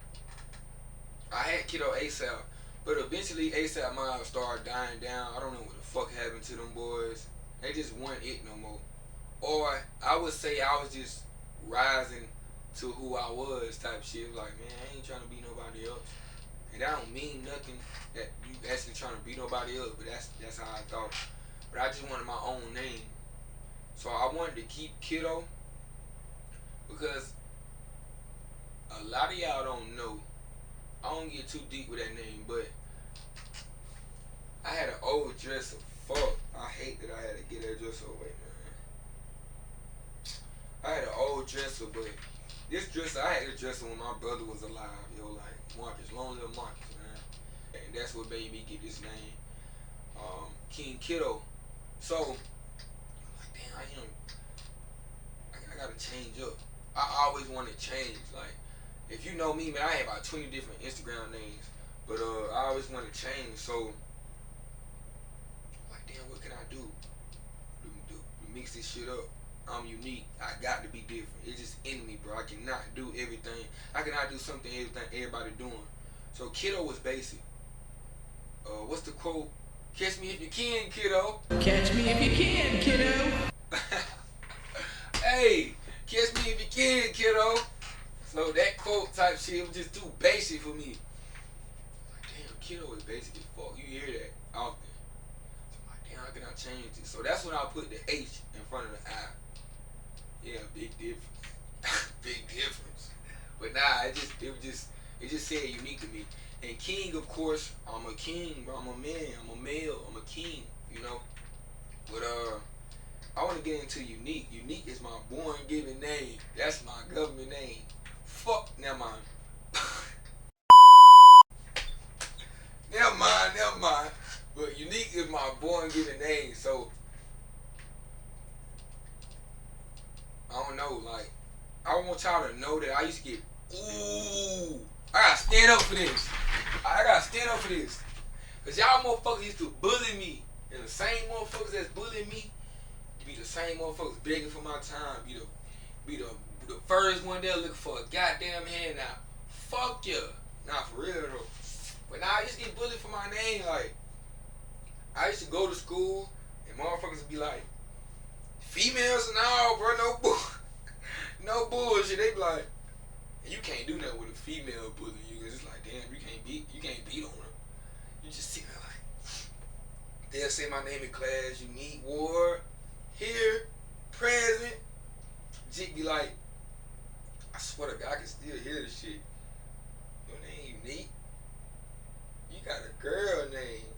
I had Kiddo ASAP, but eventually ASAP Mob started dying down. I don't know what the fuck happened to them boys. They just weren't it no more. Or I would say I was just rising to who I was type shit. Like, man, I ain't trying to be nobody else. And that don't mean nothing that you actually trying to be nobody else, but that's how I thought. But I just wanted my own name. So I wanted to keep Kiddo because a lot of y'all don't know. I don't get too deep with that name, but I had an old dresser. Fuck. I hate that I had to get that dresser away, man. I had an old dresser, but this dresser, I had this dresser when my brother was alive, yo, like Marcus, long little Marcus, man. And that's what made me get this name, King Kiddo. So, I'm like, damn, I gotta change up. I always wanted to change. Like, if you know me, man, I had about 20 different Instagram names, but I always wanted to change. So, like, damn, what can I do to mix this shit up? I'm unique. I got to be different. It's just in me, bro. I cannot do everything. I cannot do something everybody doing. So Kiddo was basic. What's the quote? Catch me if you can, kiddo. Catch me if you can, kiddo. Hey, catch me if you can, kiddo. So that quote type shit was just too basic for me. Like, damn, Kiddo is basic as fuck. You hear that often. So I'm like, damn, how can I change it? So that's when I put the H in front of the I. Yeah, big difference. Big difference. But nah, it just said unique to me. And king, of course, I'm a king, bro. I'm a man. I'm a male. I'm a king. You know. But I want to get into unique. Unique is my born given name. That's my government name. Fuck, never mind. Never mind. But unique is my born given name. So I don't know, like, I want y'all to know that I used to get, ooh, I gotta stand up for this. I gotta stand up for this. Cause y'all motherfuckers used to bully me. And the same motherfuckers that's bullying me, be the same motherfuckers begging for my time. Be the first one there looking for a goddamn handout. Fuck yeah. Not for real though. But now I used to get bullied for my name. Like, I used to go to school and motherfuckers would be like, females and all, bro, no bullshit. They be like, you can't do nothing with a female bullying you. Cause it's like, damn, you can't beat on her. You just sit there like, they'll say my name in class, Unique Ward, here, present. Jit be like, I swear to God, I can still hear this shit. Your name Unique? You got a girl name.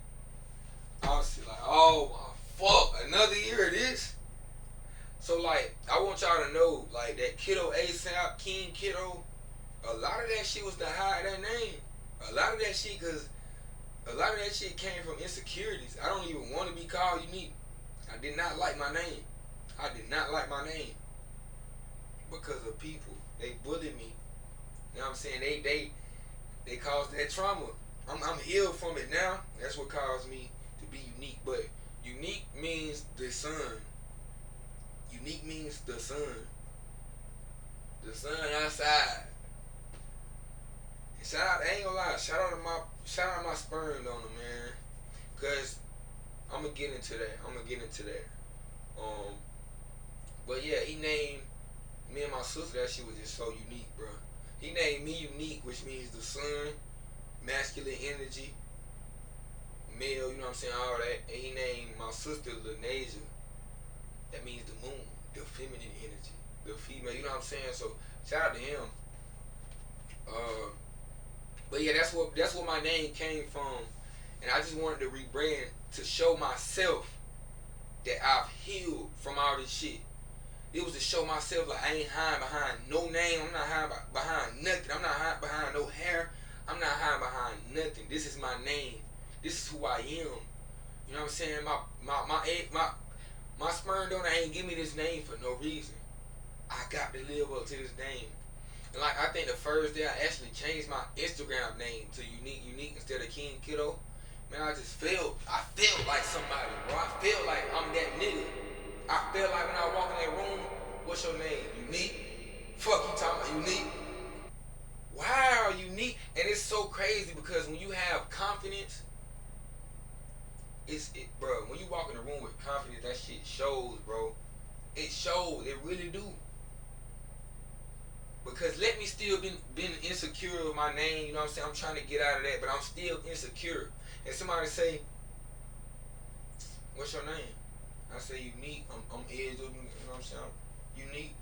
I was like, oh my fuck, another year of this? So like, I want y'all to know, like, that Kiddo ASAP, King Kiddo, a lot of that shit was to hide that name. A lot of that shit, cause a lot of that shit came from insecurities. I don't even want to be called Unique. I did not like my name. I did not like my name. Because of people. They bullied me. You know what I'm saying? They caused that trauma. I'm healed from it now. That's what caused me to be unique. But unique means the sun. Unique means the sun. The sun outside. And shout out, I ain't gonna lie, shout out my sperm donor, man. Cause I'm gonna get into that. But yeah, he named me and my sister, that shit was just so unique, bro. He named me Unique, which means the sun, masculine energy, male, you know what I'm saying, all that. And he named my sister Lanasia. That means the moon, the feminine energy, the female, you know what I'm saying? So shout out to him. But yeah, that's what my name came from. And I just wanted to rebrand to show myself that I've healed from all this shit. It was to show myself like I ain't hiding behind no name. I'm not hiding behind nothing. I'm not hiding behind no hair. I'm not hiding behind nothing. This is my name. This is who I am. You know what I'm saying? My sperm donor ain't give me this name for no reason. I got to live up to this name. And like, I think the first day I actually changed my Instagram name to Unique instead of King Kiddo. Man, I felt like somebody, bro. I felt like I'm that nigga. I felt like when I walk in that room, what's your name? Unique? Fuck you talking about Unique? Wow, Unique. And it's so crazy because when you have confidence, bro, when you walk in the room with confidence, that shit shows, bro. It shows. It really do. Because let me still been insecure of my name, you know what I'm saying? I'm trying to get out of that, but I'm still insecure. And somebody say, what's your name? I say unique. I'm Ed, you know what I'm saying? I'm unique.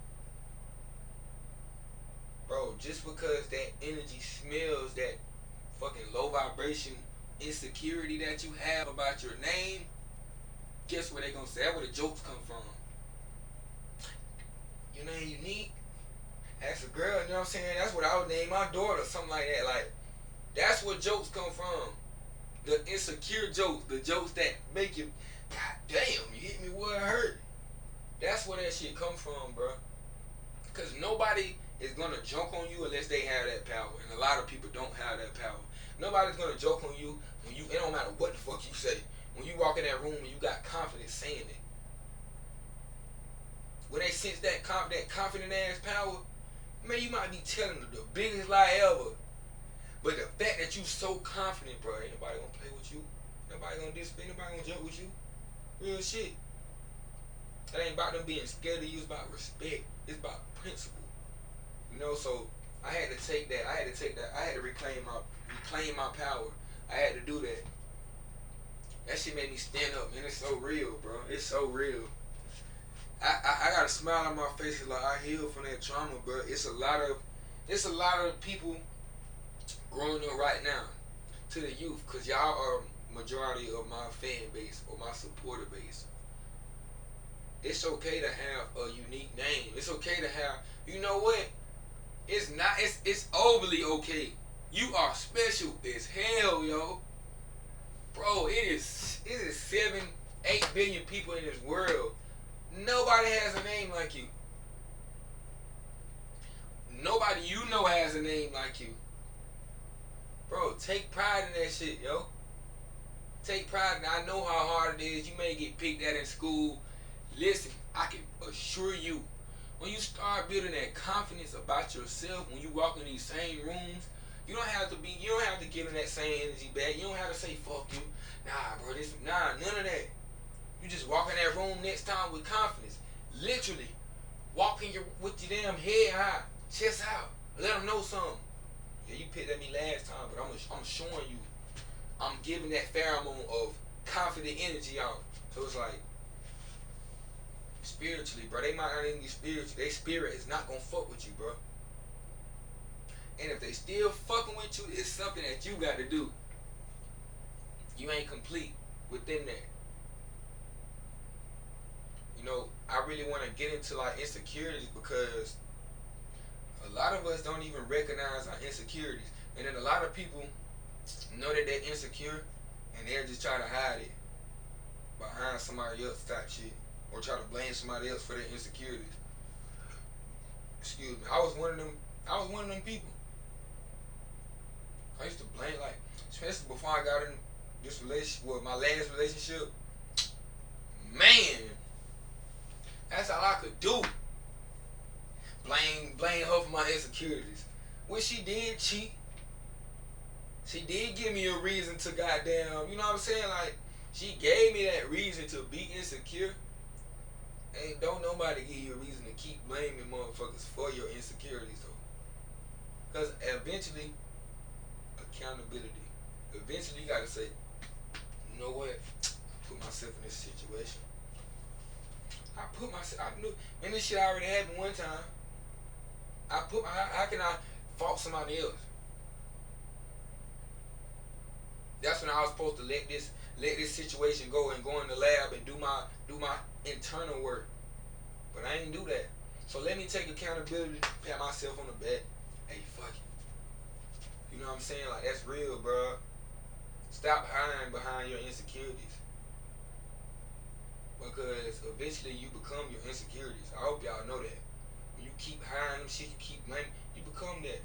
Bro, just because that energy smells that fucking low vibration insecurity that you have about your name, guess what they gonna say? That's where the jokes come from. Your name unique? Ask a girl, you know what I'm saying? That's what I would name my daughter, something like that. Like, that's where jokes come from. The insecure jokes, the jokes that make you, God damn, you hit me where it hurt. That's where that shit come from, bro. Because nobody is gonna joke on you unless they have that power. And a lot of people don't have that power. Nobody's gonna joke on you when it don't matter what the fuck you say. When you walk in that room and you got confidence saying it. When they sense that confident ass power, man, you might be telling the biggest lie ever. But the fact that you so confident, bro, ain't nobody gonna play with you. Nobody gonna disrespect, nobody gonna joke with you. Real shit. That ain't about them being scared of you, it's about respect. It's about principle. You know, so I had to take that. I had to reclaim my power. I had to do that. That shit made me stand up, man. It's so real, bro. It's so real. I got a smile on my face like I healed from that trauma, bro. It's a lot of people growing up right now to the youth, cause y'all are majority of my fan base or my supporter base. It's okay to have a unique name. It's okay to have, you know what? It's not, it's overly okay. You are special as hell, yo. Bro, it is 7-8 billion people in this world. Nobody has a name like you. Nobody you know has a name like you. Bro, take pride in that shit, yo. Take pride in it. I know how hard it is. You may get picked at in school. Listen, I can assure you, when you start building that confidence about yourself, when you walk in these same rooms, you don't have to give them that same energy back. You don't have to say fuck you. Nah, bro, none of that. You just walk in that room next time with confidence. Literally, walk in with your damn head high, chest out. Let them know something. Yeah, you picked at me last time, but I'm showing you. I'm giving that pheromone of confident energy out. So it's like, spiritually, bro, they might not even be spiritual. Their spirit is not gonna fuck with you, bro. And if they still fucking with you, it's something that you got to do. You ain't complete within that. You know, I really want to get into like insecurities because a lot of us don't even recognize our insecurities. And then a lot of people know that they're insecure and they'll just try to hide it behind somebody else type shit. Or try to blame somebody else for their insecurities. Excuse me. I was one of them people. I used to blame, like, especially before I got in this relationship, well, my last relationship. Man, that's all I could do. Blame her for my insecurities. When she did cheat, she did give me a reason to goddamn, you know what I'm saying? Like, she gave me that reason to be insecure. Hey, don't nobody give you a reason to keep blaming motherfuckers for your insecurities, though. Because eventually, accountability. Eventually, you gotta say, you know what? I put myself in this situation. I knew, and this shit already happened one time. How can I fault somebody else? That's when I was supposed to let this situation go and go in the lab and do my internal work. But I ain't do that. So let me take accountability, pat myself on the back. Hey, fuck it. You know what I'm saying? Like, that's real, bro. Stop hiding behind your insecurities. Because eventually you become your insecurities. I hope y'all know that. When you keep hiding them shit, you keep blaming, you become that.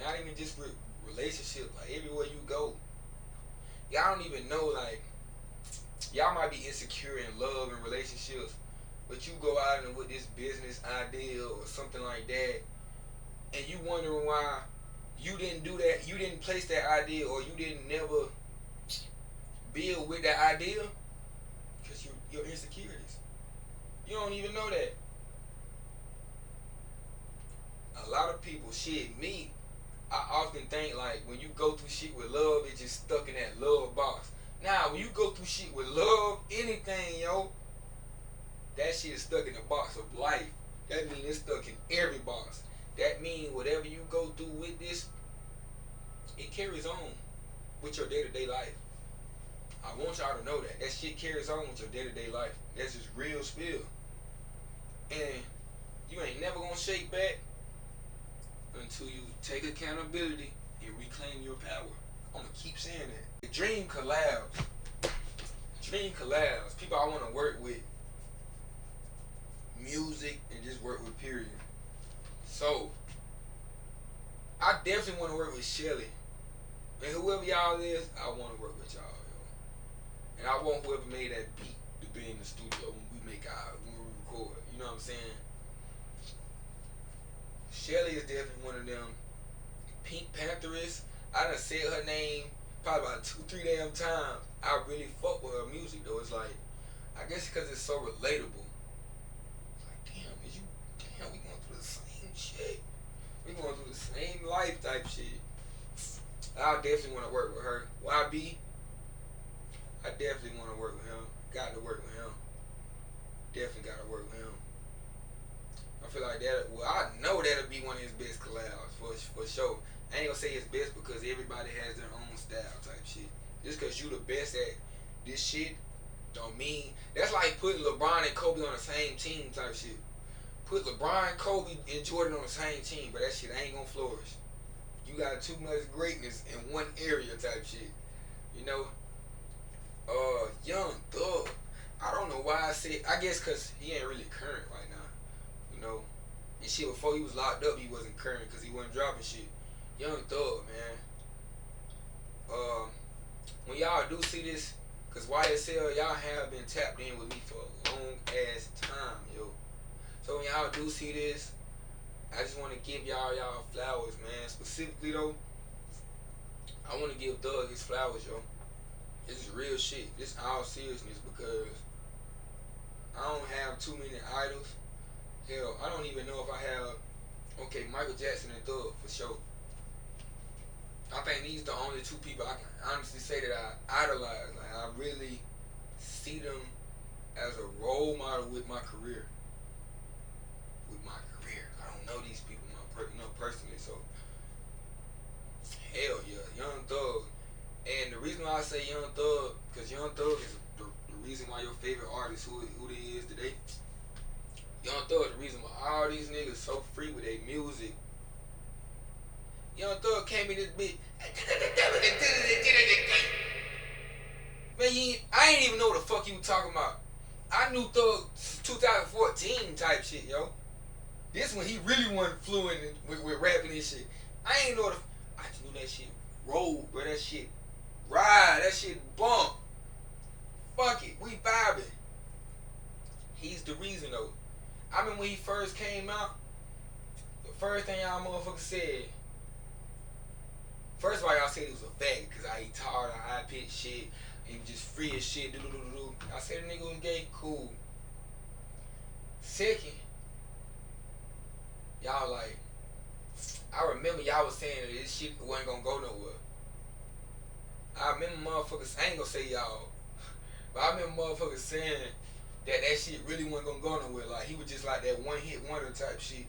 Not even just with relationships, like everywhere you go. Y'all don't even know, like, y'all might be insecure in love and relationships, but you go out and with this business idea or something like that, and you wondering why you didn't do that, you didn't place that idea, or you didn't never build with that idea, because your insecurities. You don't even know that. A lot of people, shit, me, I often think like when you go through shit with love, it's just stuck in that love box. Now, when you go through shit with love, anything, yo, that shit is stuck in the box of life. That means it's stuck in every box. That means whatever you go through with this, it carries on with your day-to-day life. I want y'all to know that. That shit carries on with your day-to-day life. That's just real spill. And you ain't never gonna shake back until you take accountability and reclaim your power. I'm gonna keep saying that. Dream collabs. Dream collabs. People I wanna work with. Music and just work with, period. So, I definitely wanna work with Shelly. And whoever y'all is, I wanna work with y'all, yo. And I want whoever made that beat to be in the studio when we record. You know what I'm saying? Shelly is definitely one of them. Pink Pantheress, I done said her name probably about 2-3 damn times. I really fuck with her music though. It's like, I guess because it's so relatable. It's like, damn, we going through the same shit. We going through the same life type shit. I definitely want to work with her. YB, I definitely want to work with him. Got to work with him. Definitely got to work with him. I feel like that. Well, I know that'll be one of his best collabs for sure. I ain't gonna say his best because everybody has their own style type shit. Just because you the best at this shit don't mean that's like putting LeBron and Kobe on the same team type shit. Put LeBron, Kobe, and Jordan on the same team, but that shit ain't gonna flourish. You got too much greatness in one area type shit. You know? Young Thug. I don't know why I said. I guess because he ain't really current right now. You know? And shit, before he was locked up, he wasn't current because he wasn't dropping shit. Young Thug, man. When y'all do see this, because YSL, y'all have been tapped in with me for a long ass time, yo. So when y'all do see this, I just want to give y'all flowers, man. Specifically though, I want to give Thug his flowers, yo. This is real shit. This all seriousness because I don't have too many idols. Hell, I don't even know if I have. Okay, Michael Jackson and Thug for sure. I think these the only two people I can honestly say that I idolize. Like I really see them as a role model with my career. I don't know these people personally, so hell yeah, Young Thug. And the reason why I say Young Thug, because Young Thug is the reason why your favorite artist who they is today. Young Thug the reason why all these niggas so free with their music. Young Thug came in this bitch. Man, I ain't even know what the fuck you was talking about. I knew Thug 2014 type shit, yo. This when he really wasn't fluent with rapping and shit. I ain't know I just knew that shit rolled, bro. That shit ride. That shit bump. Fuck it. We vibing. He's the reason though. I mean when he first came out, the first thing y'all motherfuckers said. First of all, y'all said he was a faggot because I eat hard, high pitched shit. He was just free as shit. I said the nigga was gay. Cool. Second, y'all like, I remember y'all was saying that this shit wasn't gonna go nowhere. I remember motherfuckers, I ain't gonna say y'all, but I remember motherfuckers saying that shit really wasn't gonna go nowhere. Like he was just like that one hit wonder type shit.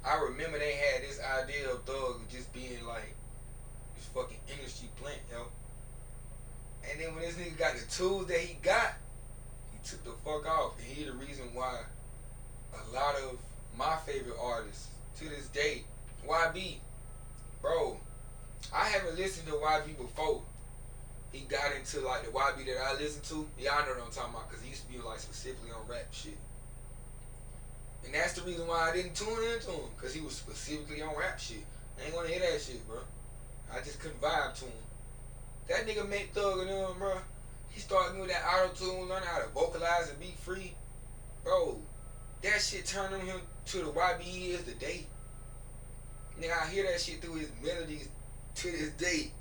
I remember they had this idea of Thug just being like this fucking industry plant, yo. And then when this nigga got the tools that he got, he took the fuck off. And he the reason why a lot of my favorite artists to this day, YB, bro, I haven't listened to YB before he got into like the YB that I listened to. Y'all know what I'm talking about because he used to be like specifically on rap shit. And that's the reason why I didn't tune into him, because he was specifically on rap shit. I ain't gonna hear that shit, bro. I just couldn't vibe to him. That nigga made Thug and them, bro. He started with that auto-tune, learning how to vocalize and be free. Bro, that shit turned him to the YB he is today. Nigga, I hear that shit through his melodies to this day.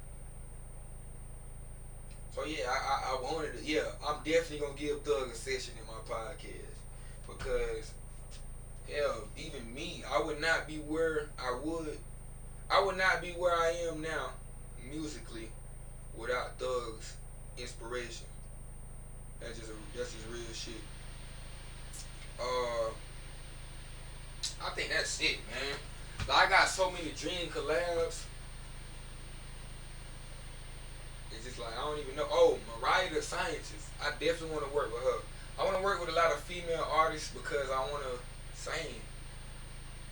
So yeah, I wanted to. Yeah, I'm definitely gonna give Thug a session in my podcast because hell, even me, I would not be where I would not be where I am now musically without Thug's inspiration. That's just real shit. Uh, I think that's it, man. Like, I got so many dream collabs. It's just like I don't even know. Oh, Mariah the Scientist. I definitely want to work with her. I want to work with a lot of female artists because I want to sing.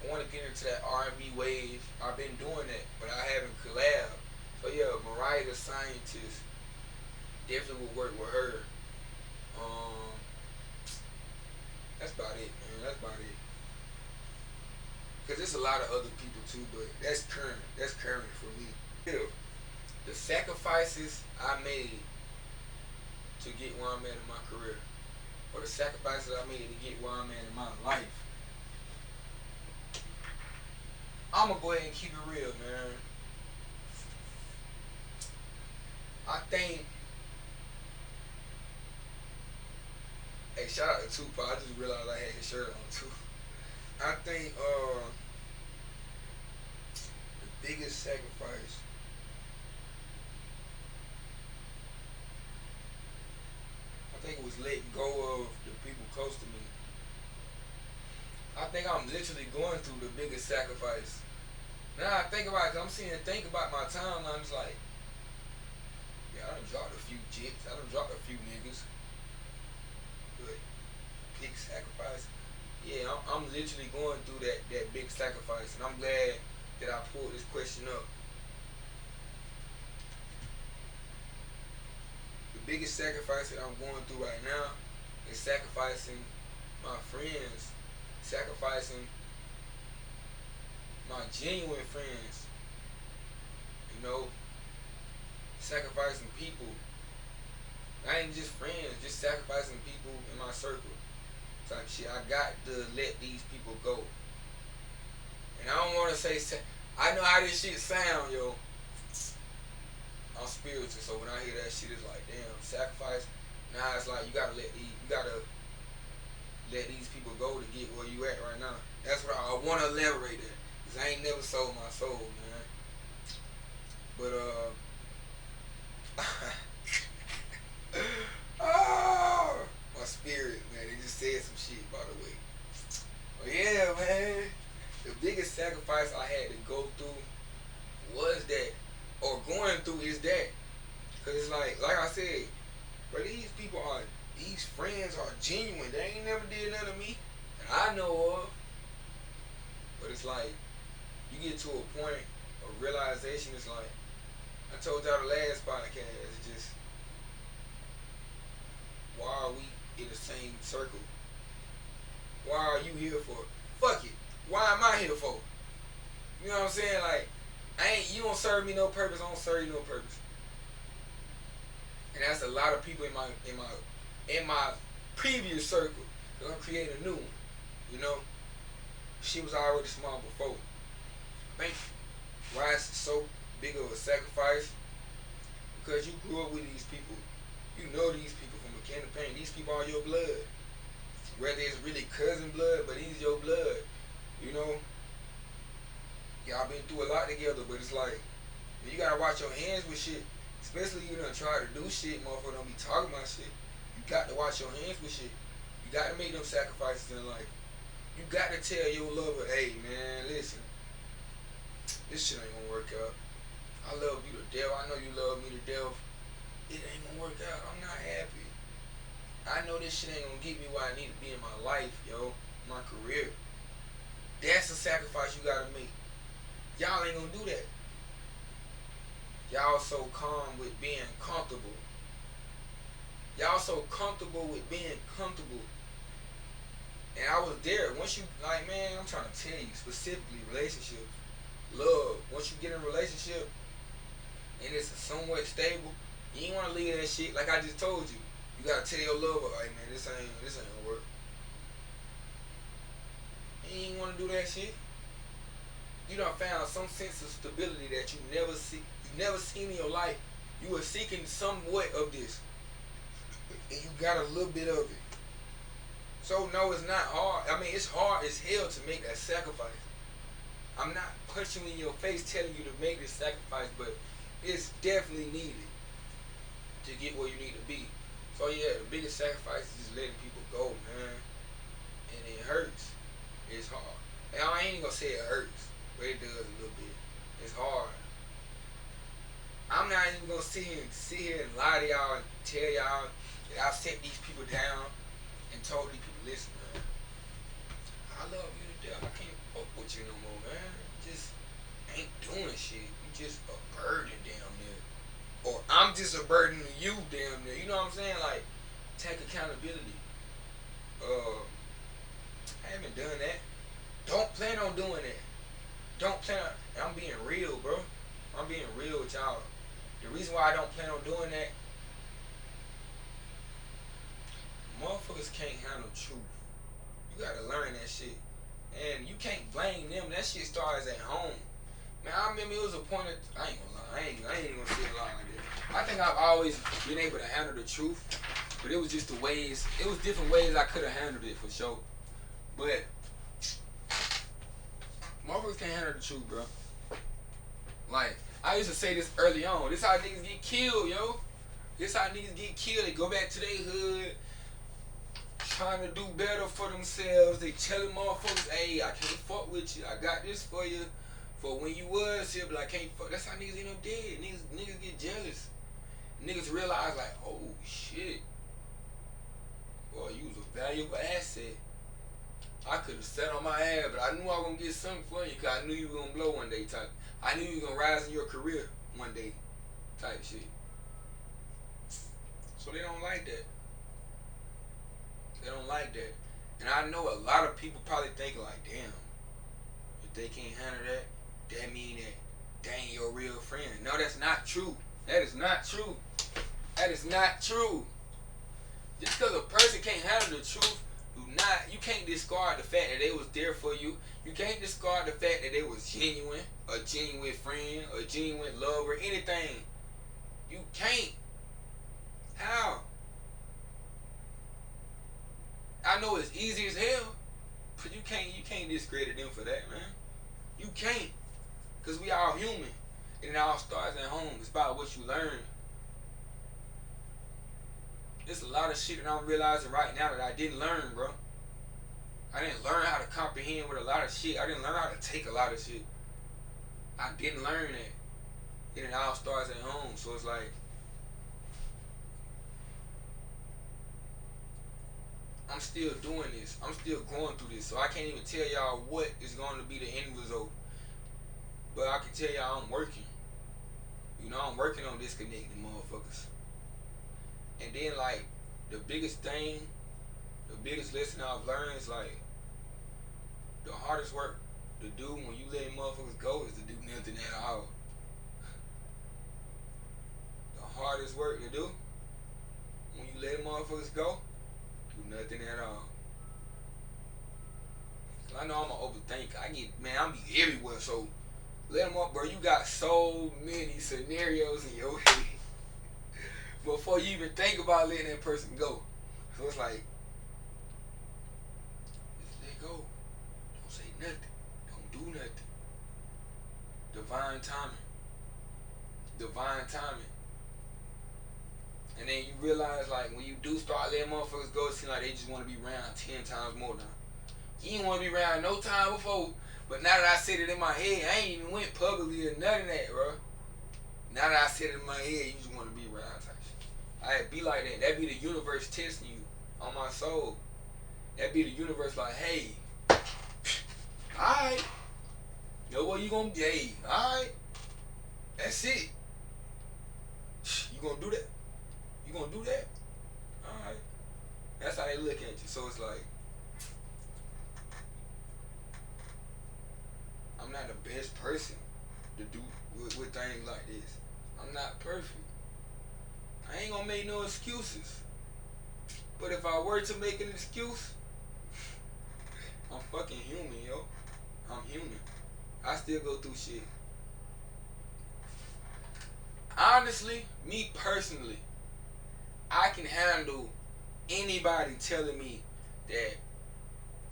I want to get into that R&B wave. I've been doing that, but I haven't collabed. So yeah, Mariah the Scientist definitely will work with her. Um, that's about it, man. That's about it. Cause there's a lot of other people too, but that's current. That's current for me. Yeah. The sacrifices I made to get where I'm at in my career, or the sacrifices I made to get where I'm at in my life. I'm gonna go ahead and keep it real, man. I think. Hey, shout out to Tupac. I just realized I had his shirt on too. I think the biggest sacrifice. I think it was letting go of the people close to me. I think I'm literally going through the biggest sacrifice. Now I think about it, 'cause I'm sitting and think about my timeline. It's like, yeah, I done dropped a few chicks. I done dropped a few niggas. But big sacrifice. Yeah, I'm literally going through that big sacrifice, and I'm glad that I pulled this question up. The biggest sacrifice that I'm going through right now is sacrificing my friends, sacrificing my genuine friends, you know, sacrificing people. I ain't just friends, just sacrificing people in my circle. Type shit. I got to let these people go. And I don't want to say, I know how this shit sound, yo. I'm spiritual, so when I hear that shit, it's like, damn, sacrifice. Now it's like you gotta let these people go to get where you at right now. That's what I want to elaborate that, cause I ain't never sold my soul, man. But oh, my spirit, man. They just said some shit, by the way. But yeah, man. The biggest sacrifice I had to go through was that, or going through is that. Cause it's like I said, bro, these friends are genuine. They ain't never did nothing to me that I know of. But it's like, you get to a point of realization, it's like, I told y'all the last podcast, it's just, why are we in the same circle? Why are you here for? Fuck it. Why am I here for? You know what I'm saying? Like, you don't serve me no purpose, I don't serve you no purpose. And that's a lot of people in my previous circle. They're gonna create a new one. You know? She was already small before. I think why it's so big of a sacrifice, because you grew up with these people. You know these people from a can of paint. These people are your blood. Whether it's really cousin blood, but he's your blood. You know? Y'all been through a lot together, but it's like, you gotta watch your hands with shit. Especially you done try to do shit, motherfucker don't be talking about shit. You got to watch your hands with shit. You got to make them sacrifices in life. You got to tell your lover, hey man, listen, this shit ain't gonna work out. I love you to death. I know you love me to death. It ain't gonna work out. I'm not happy. I know this shit ain't gonna get me where I need to be in my life, yo, my career. That's a sacrifice you gotta make. Y'all ain't gonna do that. Y'all so calm with being comfortable. Y'all so comfortable with being comfortable. And I was there. Once you, like, man, I'm trying to tell you, specifically relationships, love. Once you get in a relationship and it's somewhat stable, you ain't want to leave that shit. Like I just told you, you gotta tell your lover, hey man, this ain't gonna work. You ain't want to do that shit. You done found some sense of stability that you never seen in your life. You are seeking somewhat of this, and you got a little bit of it. So no, it's not hard. I mean, it's hard as hell to make that sacrifice. I'm not punching you in your face telling you to make this sacrifice, but it's definitely needed to get where you need to be. So yeah, the biggest sacrifice is just letting people go, man. And it hurts. It's hard. And I ain't gonna say it hurts, but it does a little bit. It's hard. I'm not even gonna sit here and lie to y'all and tell y'all that I've set these people down and told these people, listen, man, I love you to death. I can't fuck with you no more, man. You just ain't doing shit. You just a burden damn near. Or I'm just a burden to you damn near. You know what I'm saying? Like, take accountability. I haven't done that. Don't plan on doing that. Don't plan on, and I'm being real, bro. I'm being real with y'all. The reason why I don't plan on doing that, motherfuckers can't handle truth. You gotta learn that shit. And you can't blame them. That shit starts at home. Man, I remember it was a point of, I ain't gonna lie. I ain't gonna say a lie like that. I think I've always been able to handle the truth. But it was just the ways, it was different ways I could have handled it for sure. But motherfuckers can't handle the truth, bro. Like, I used to say this early on. This how niggas get killed, yo. This how niggas get killed. They go back to their hood, trying to do better for themselves. They telling motherfuckers, hey, I can't fuck with you. I got this for you. For when you was here, but I can't fuck. That's how niggas end up dead. Niggas get jealous. Niggas realize, like, oh, shit. Boy, you was a valuable asset. I could have sat on my ass, but I knew I was going to get something for you because I knew you were going to blow one day type. I knew you were going to rise in your career one day type shit. So they don't like that. They don't like that. And I know a lot of people probably thinking like, damn, if they can't handle that, that mean that they ain't your real friend. No, that's not true. That is not true. That is not true. Just because a person can't handle the truth, you can't discard the fact that they was there for you. You can't discard the fact that they was genuine, a genuine friend, a genuine lover, anything. You can't. How? I know it's easy as hell, but you can't discredit them for that, man. You can't. Because we all human. And it all starts at home. It's about what you learn. There's a lot of shit that I'm realizing right now that I didn't learn, bro. I didn't learn how to comprehend with a lot of shit. I didn't learn how to take a lot of shit. I didn't learn that. And it all starts at home. So it's like, I'm still doing this. I'm still going through this. So I can't even tell y'all what is going to be the end result. But I can tell y'all I'm working. You know, I'm working on disconnecting motherfuckers. And then, like, the biggest thing, the biggest lesson I've learned is, like, the hardest work to do when you let motherfuckers go is to do nothing at all. The hardest work to do when you let motherfuckers go, do nothing at all. Cause I know I'm an overthinker. I'm be everywhere, so let them up, bro. You got so many scenarios in your head before you even think about letting that person go. So it's like, just let go. Don't say nothing. Don't do nothing. Divine timing. Divine timing. And then you realize, like, when you do start letting motherfuckers go, it seems like they just want to be around 10 times more now. You ain't want to be around no time before, but now that I said it in my head, I ain't even went publicly or none of that, bro. Now that I said it in my head, you just want to be around type shit. I'd be like that. That'd be the universe testing you on my soul. That'd be the universe like, hey, alright. Know what you gonna be? Hey, alright. That's it. You gonna do that? You gonna do that? Alright. That's how they look at you. So it's like, I'm not the best person to do with things like this. I'm not perfect. I ain't gonna make no excuses. But if I were to make an excuse, I'm fucking human, yo. I'm human. I still go through shit. Honestly, me personally, I can handle anybody telling me that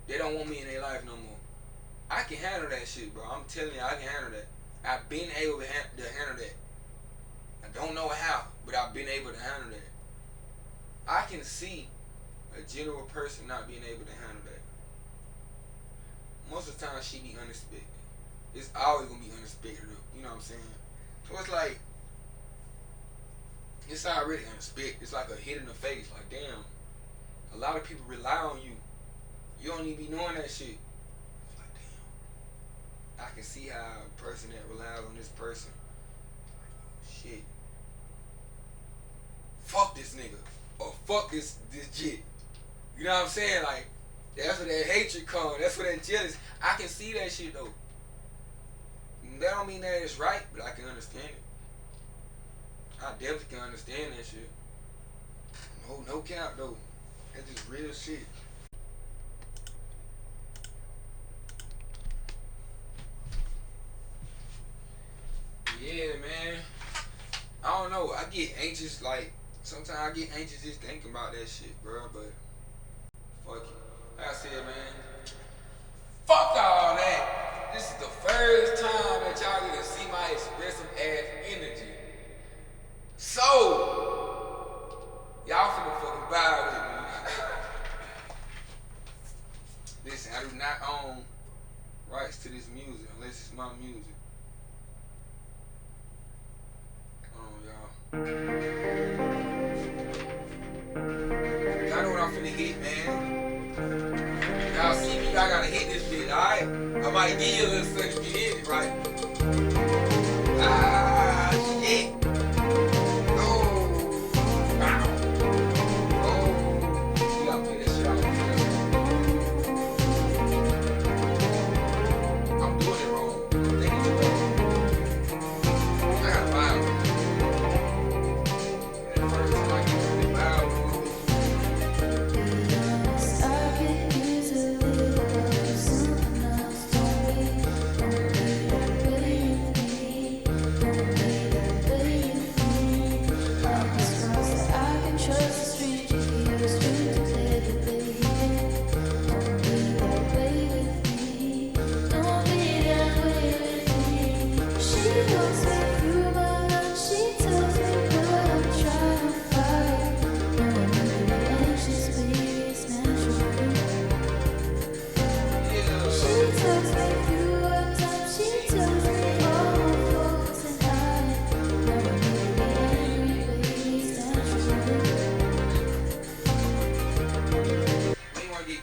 they don't want me in their life no more. I can handle that shit, bro. I'm telling you, I can handle that. I've been able to handle that. I don't know how, but I've been able to handle that. I can see a general person not being able to handle that. Most of the time, she be unexpected. It's always gonna be unexpected, you know what I'm saying? So it's like, it's already unexpected. It's like a hit in the face. Like, damn, a lot of people rely on you. You don't even be knowing that shit. It's like, damn. I can see how a person that relies on this person, shit, fuck this nigga. Or fuck this jit. You know what I'm saying? Like, that's where that hatred comes. That's where that jealous. I can see that shit, though. That don't mean that it's right, but I can understand it. I definitely can understand that shit. No cap though. That's just real shit. Yeah, man. I don't know. I get anxious, like, sometimes I get anxious just thinking about that shit, bro, but fuck it. Like I said, man, fuck all that. This is the first time that y'all get to see my expressive ass energy. So, y'all finna fucking vibe with me. Listen, I do not own rights to this music unless it's my music. Y'all. Y'all know what I'm finna hit, man. Y'all see me, I gotta hit this bitch, alright? I might give you a little second to hit it, right? Ah, shit.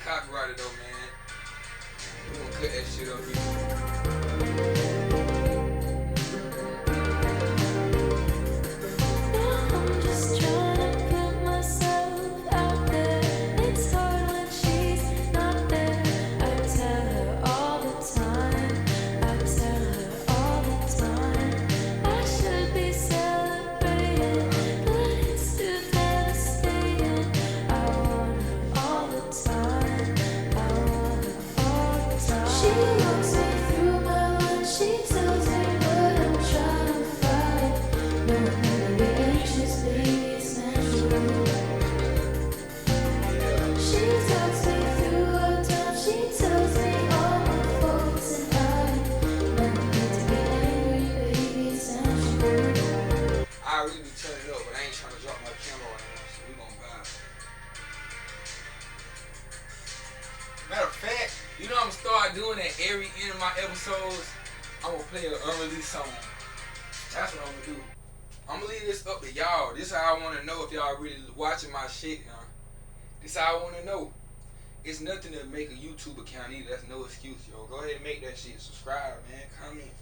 Copyrighted though, man. We gonna cut that shit up here. Matter of fact, you know I'm gonna start doing at every end of my episodes. I'm gonna play an unreleased song. That's what I'm gonna do. I'm gonna leave this up to y'all. This is how I wanna know if y'all really watching my shit now. This is how I wanna know. It's nothing to make a YouTube account either. That's no excuse, yo. Go ahead and make that shit. Subscribe, man. Comment.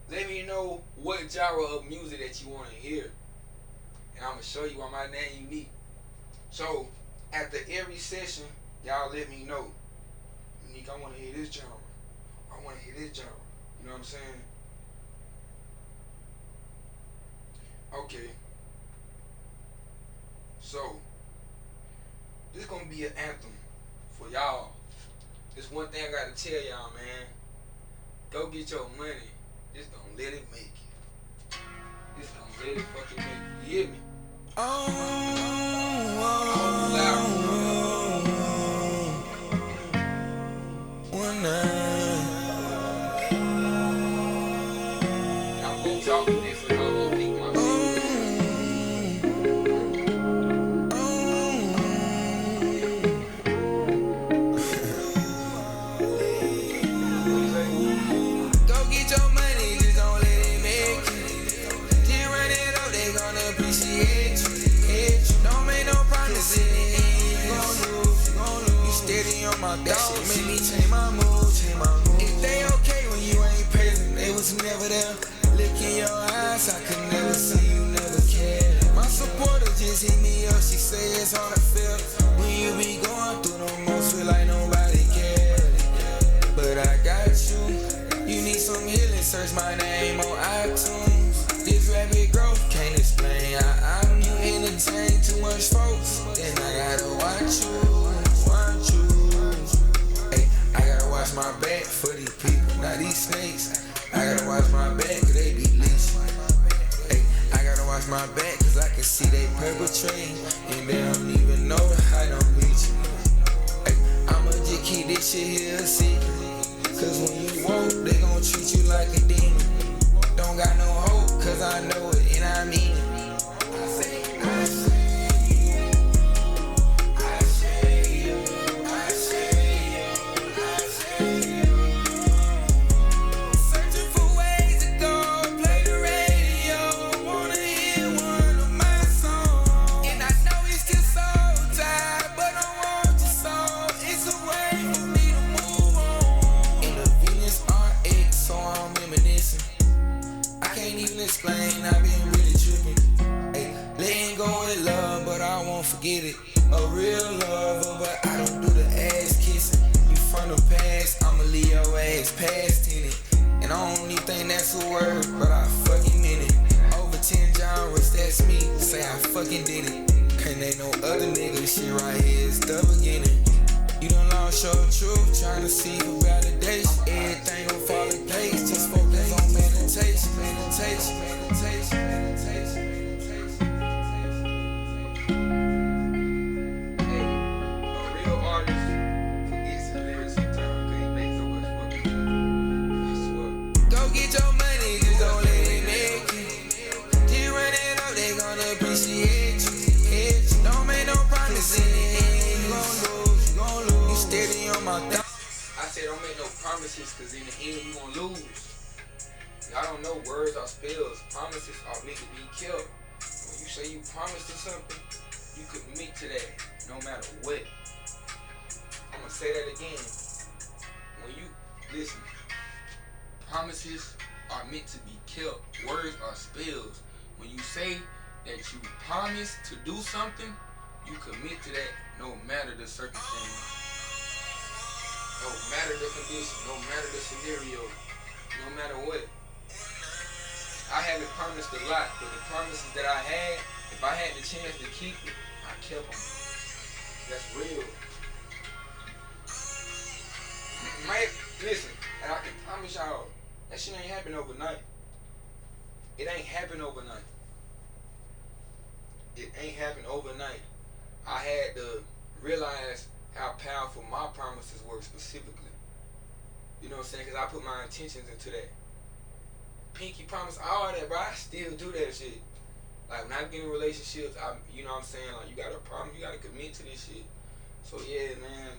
Let me know what genre of music that you wanna hear. And I'm gonna show you why my name unique. So, after every session, y'all let me know. Unique, I wanna hear this genre. I wanna hear this genre. You know what I'm saying? Okay. So, this gonna be an anthem for y'all. This one thing I gotta tell y'all, man. Go get your money. Just don't let it make it. Just don't let let it fucking make you hear me. One night. I'm gonna talk different. I'm gonna think my shit. Go get your money, just don't let it make you. Just run it up, they gonna appreciate you. Don't make no promises, you gon' lose. You steady on my thoughts, that shit make me change my mood. If they okay when you ain't present, they was never there. Look in your eyes, I could never see you never cared. My supporter just hit me up, she say it's hard to feel. When you be going through the most, feel like nobody cares. But I got you. You need some healing, search my name on iTunes. This rapid growth can't explain. I'm you entertain too much folks. Then I gotta watch you. Hey, I gotta watch my back for these people, not these snakes. I gotta watch my back, cause they be leeching. Hey, I gotta watch my back, cause I can see they perpetrating. And they don't even know how I don't reach. Hey, I'ma just keep this shit here a secret. Cause when you woke, they gon' treat you like a demon. Don't got no hope, cause I know it and I mean it. Searching for ways to go, play the radio. Wanna hear one of my songs. And I know it's still so tired, but I want your soul. It's a way for me to move on. In the Venus RX, so I'm reminiscing. I can't even explain, I've been really tripping. Ay, letting go with love, but I won't forget it. A real lover, but I don't do the ass kissing. You from the past, I'ma leave your ass past in it. And I don't even think that's a word, but I fucking meant it. Over 10 genres, that's me, say I fucking did it. Can't ain't no other nigga, this shit right here is the beginning. You done lost your truth, trying to see for validation. Everything gon' fall in place, just focus on meditation. Hey, a real artist forgets his lyrics sometimes because he makes so much fucking music. I swear. Go get your money, just don't let it make you. Just run it up, they gonna appreciate you. Don't make no promises, you gon' lose. You steady on my thoughts. I said don't make no promises because in the end you gonna lose. Y'all don't know words or spells. Promises are meant to be kept. When you say you promised to something, you commit to that no matter what. I'm gonna say that again. When you listen, promises are meant to be kept. Words are spells. When you say that you promise to do something, you commit to that no matter the circumstance, no matter the condition, no matter the scenario, no matter what. I haven't promised a lot, but the promises that I had, if I had the chance to keep it, I kept them. That's real. Man, listen, and I can promise y'all, that shit ain't happen overnight. It ain't happen overnight. It ain't happen overnight. I had to realize how powerful my promises were specifically. You know what I'm saying? Because I put my intentions into that. Pinky promise, all that, bro. I still do that shit. Like, when I get in relationships, you know what I'm saying? Like, you gotta promise, you gotta commit to this shit. So, yeah, man.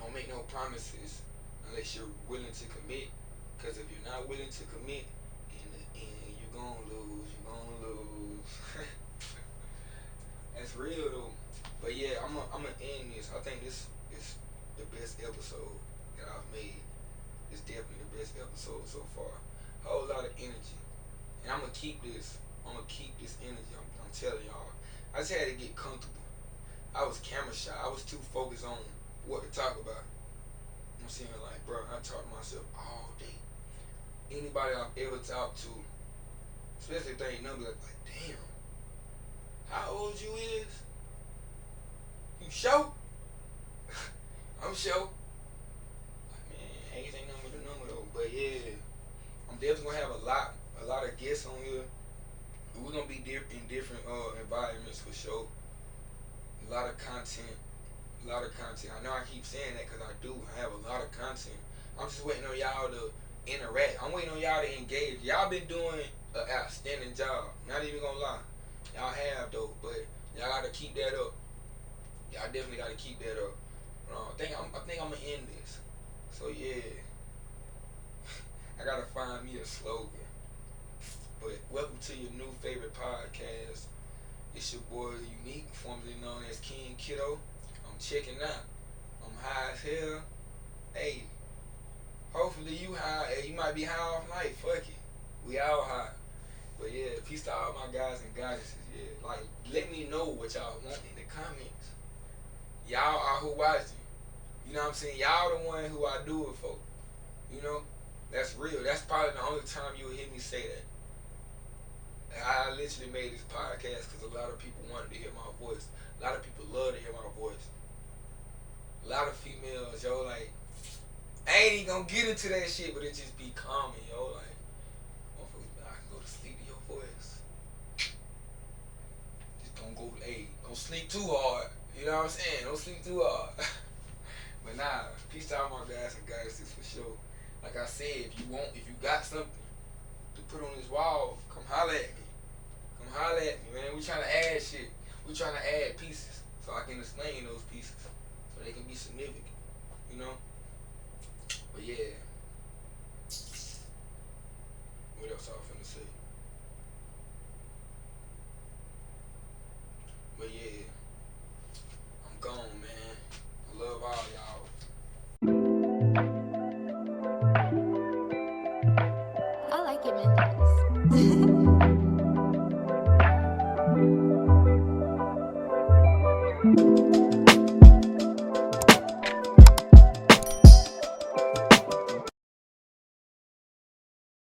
Don't make no promises unless you're willing to commit. Because if you're not willing to commit, in the end, you're gonna lose. You're gonna lose. That's real, though. But, yeah, I'm gonna end this. I think this is the best episode that I've made. It's definitely the best episode so far. A whole lot of energy. And I'm going to keep this. I'm going to keep this energy. I'm telling y'all. I just had to get comfortable. I was camera shy. I was too focused on what to talk about. I'm saying, like, bro, I talk to myself all day. Anybody I've ever talked to, especially if they ain't know me, like, damn, how old you is? You sure? I'm sure. Age ain't number the number though, but yeah, I'm definitely gonna have a lot of guests on here. we're gonna be in different environments for sure. A lot of content. A lot of content. I know I keep saying that because I do. I have a lot of content. I'm just waiting on y'all to interact. I'm waiting on y'all to engage. Y'all been doing an outstanding job. Not even gonna lie. Y'all have though, but y'all gotta keep that up. Y'all definitely gotta keep that up. I think I'm gonna end this. So yeah, I gotta find me a slogan. But welcome to your new favorite podcast. It's your boy Unique, formerly known as King Kiddo. I'm checking out. I'm high as hell. Hey, hopefully you high. Hey, you might be high off life. Fuck it. We all high. But yeah, peace to all my guys and goddesses. Yeah, like let me know what y'all want in the comments. Y'all are who watching. You know what I'm saying? Y'all the one who I do it for. You know? That's real. That's probably the only time you'll hear me say that. I literally made this podcast because a lot of people wanted to hear my voice. A lot of people love to hear my voice. A lot of females, yo, like, I ain't even gonna get into that shit, but it just be calming, yo, like, motherfuckers, I can go to sleep to your voice. Just don't sleep too hard. You know what I'm saying? Don't sleep too hard. But nah, peace to all my guys and goddesses for sure. Like I said, if you got something to put on this wall, come holler at me. Come holler at me, man. We trying to add shit. We trying to add pieces so I can explain those pieces so they can be significant. You know? But yeah. What else I was finna say? But yeah. I'm gone, man. I love all y'all. I like it, Mendes.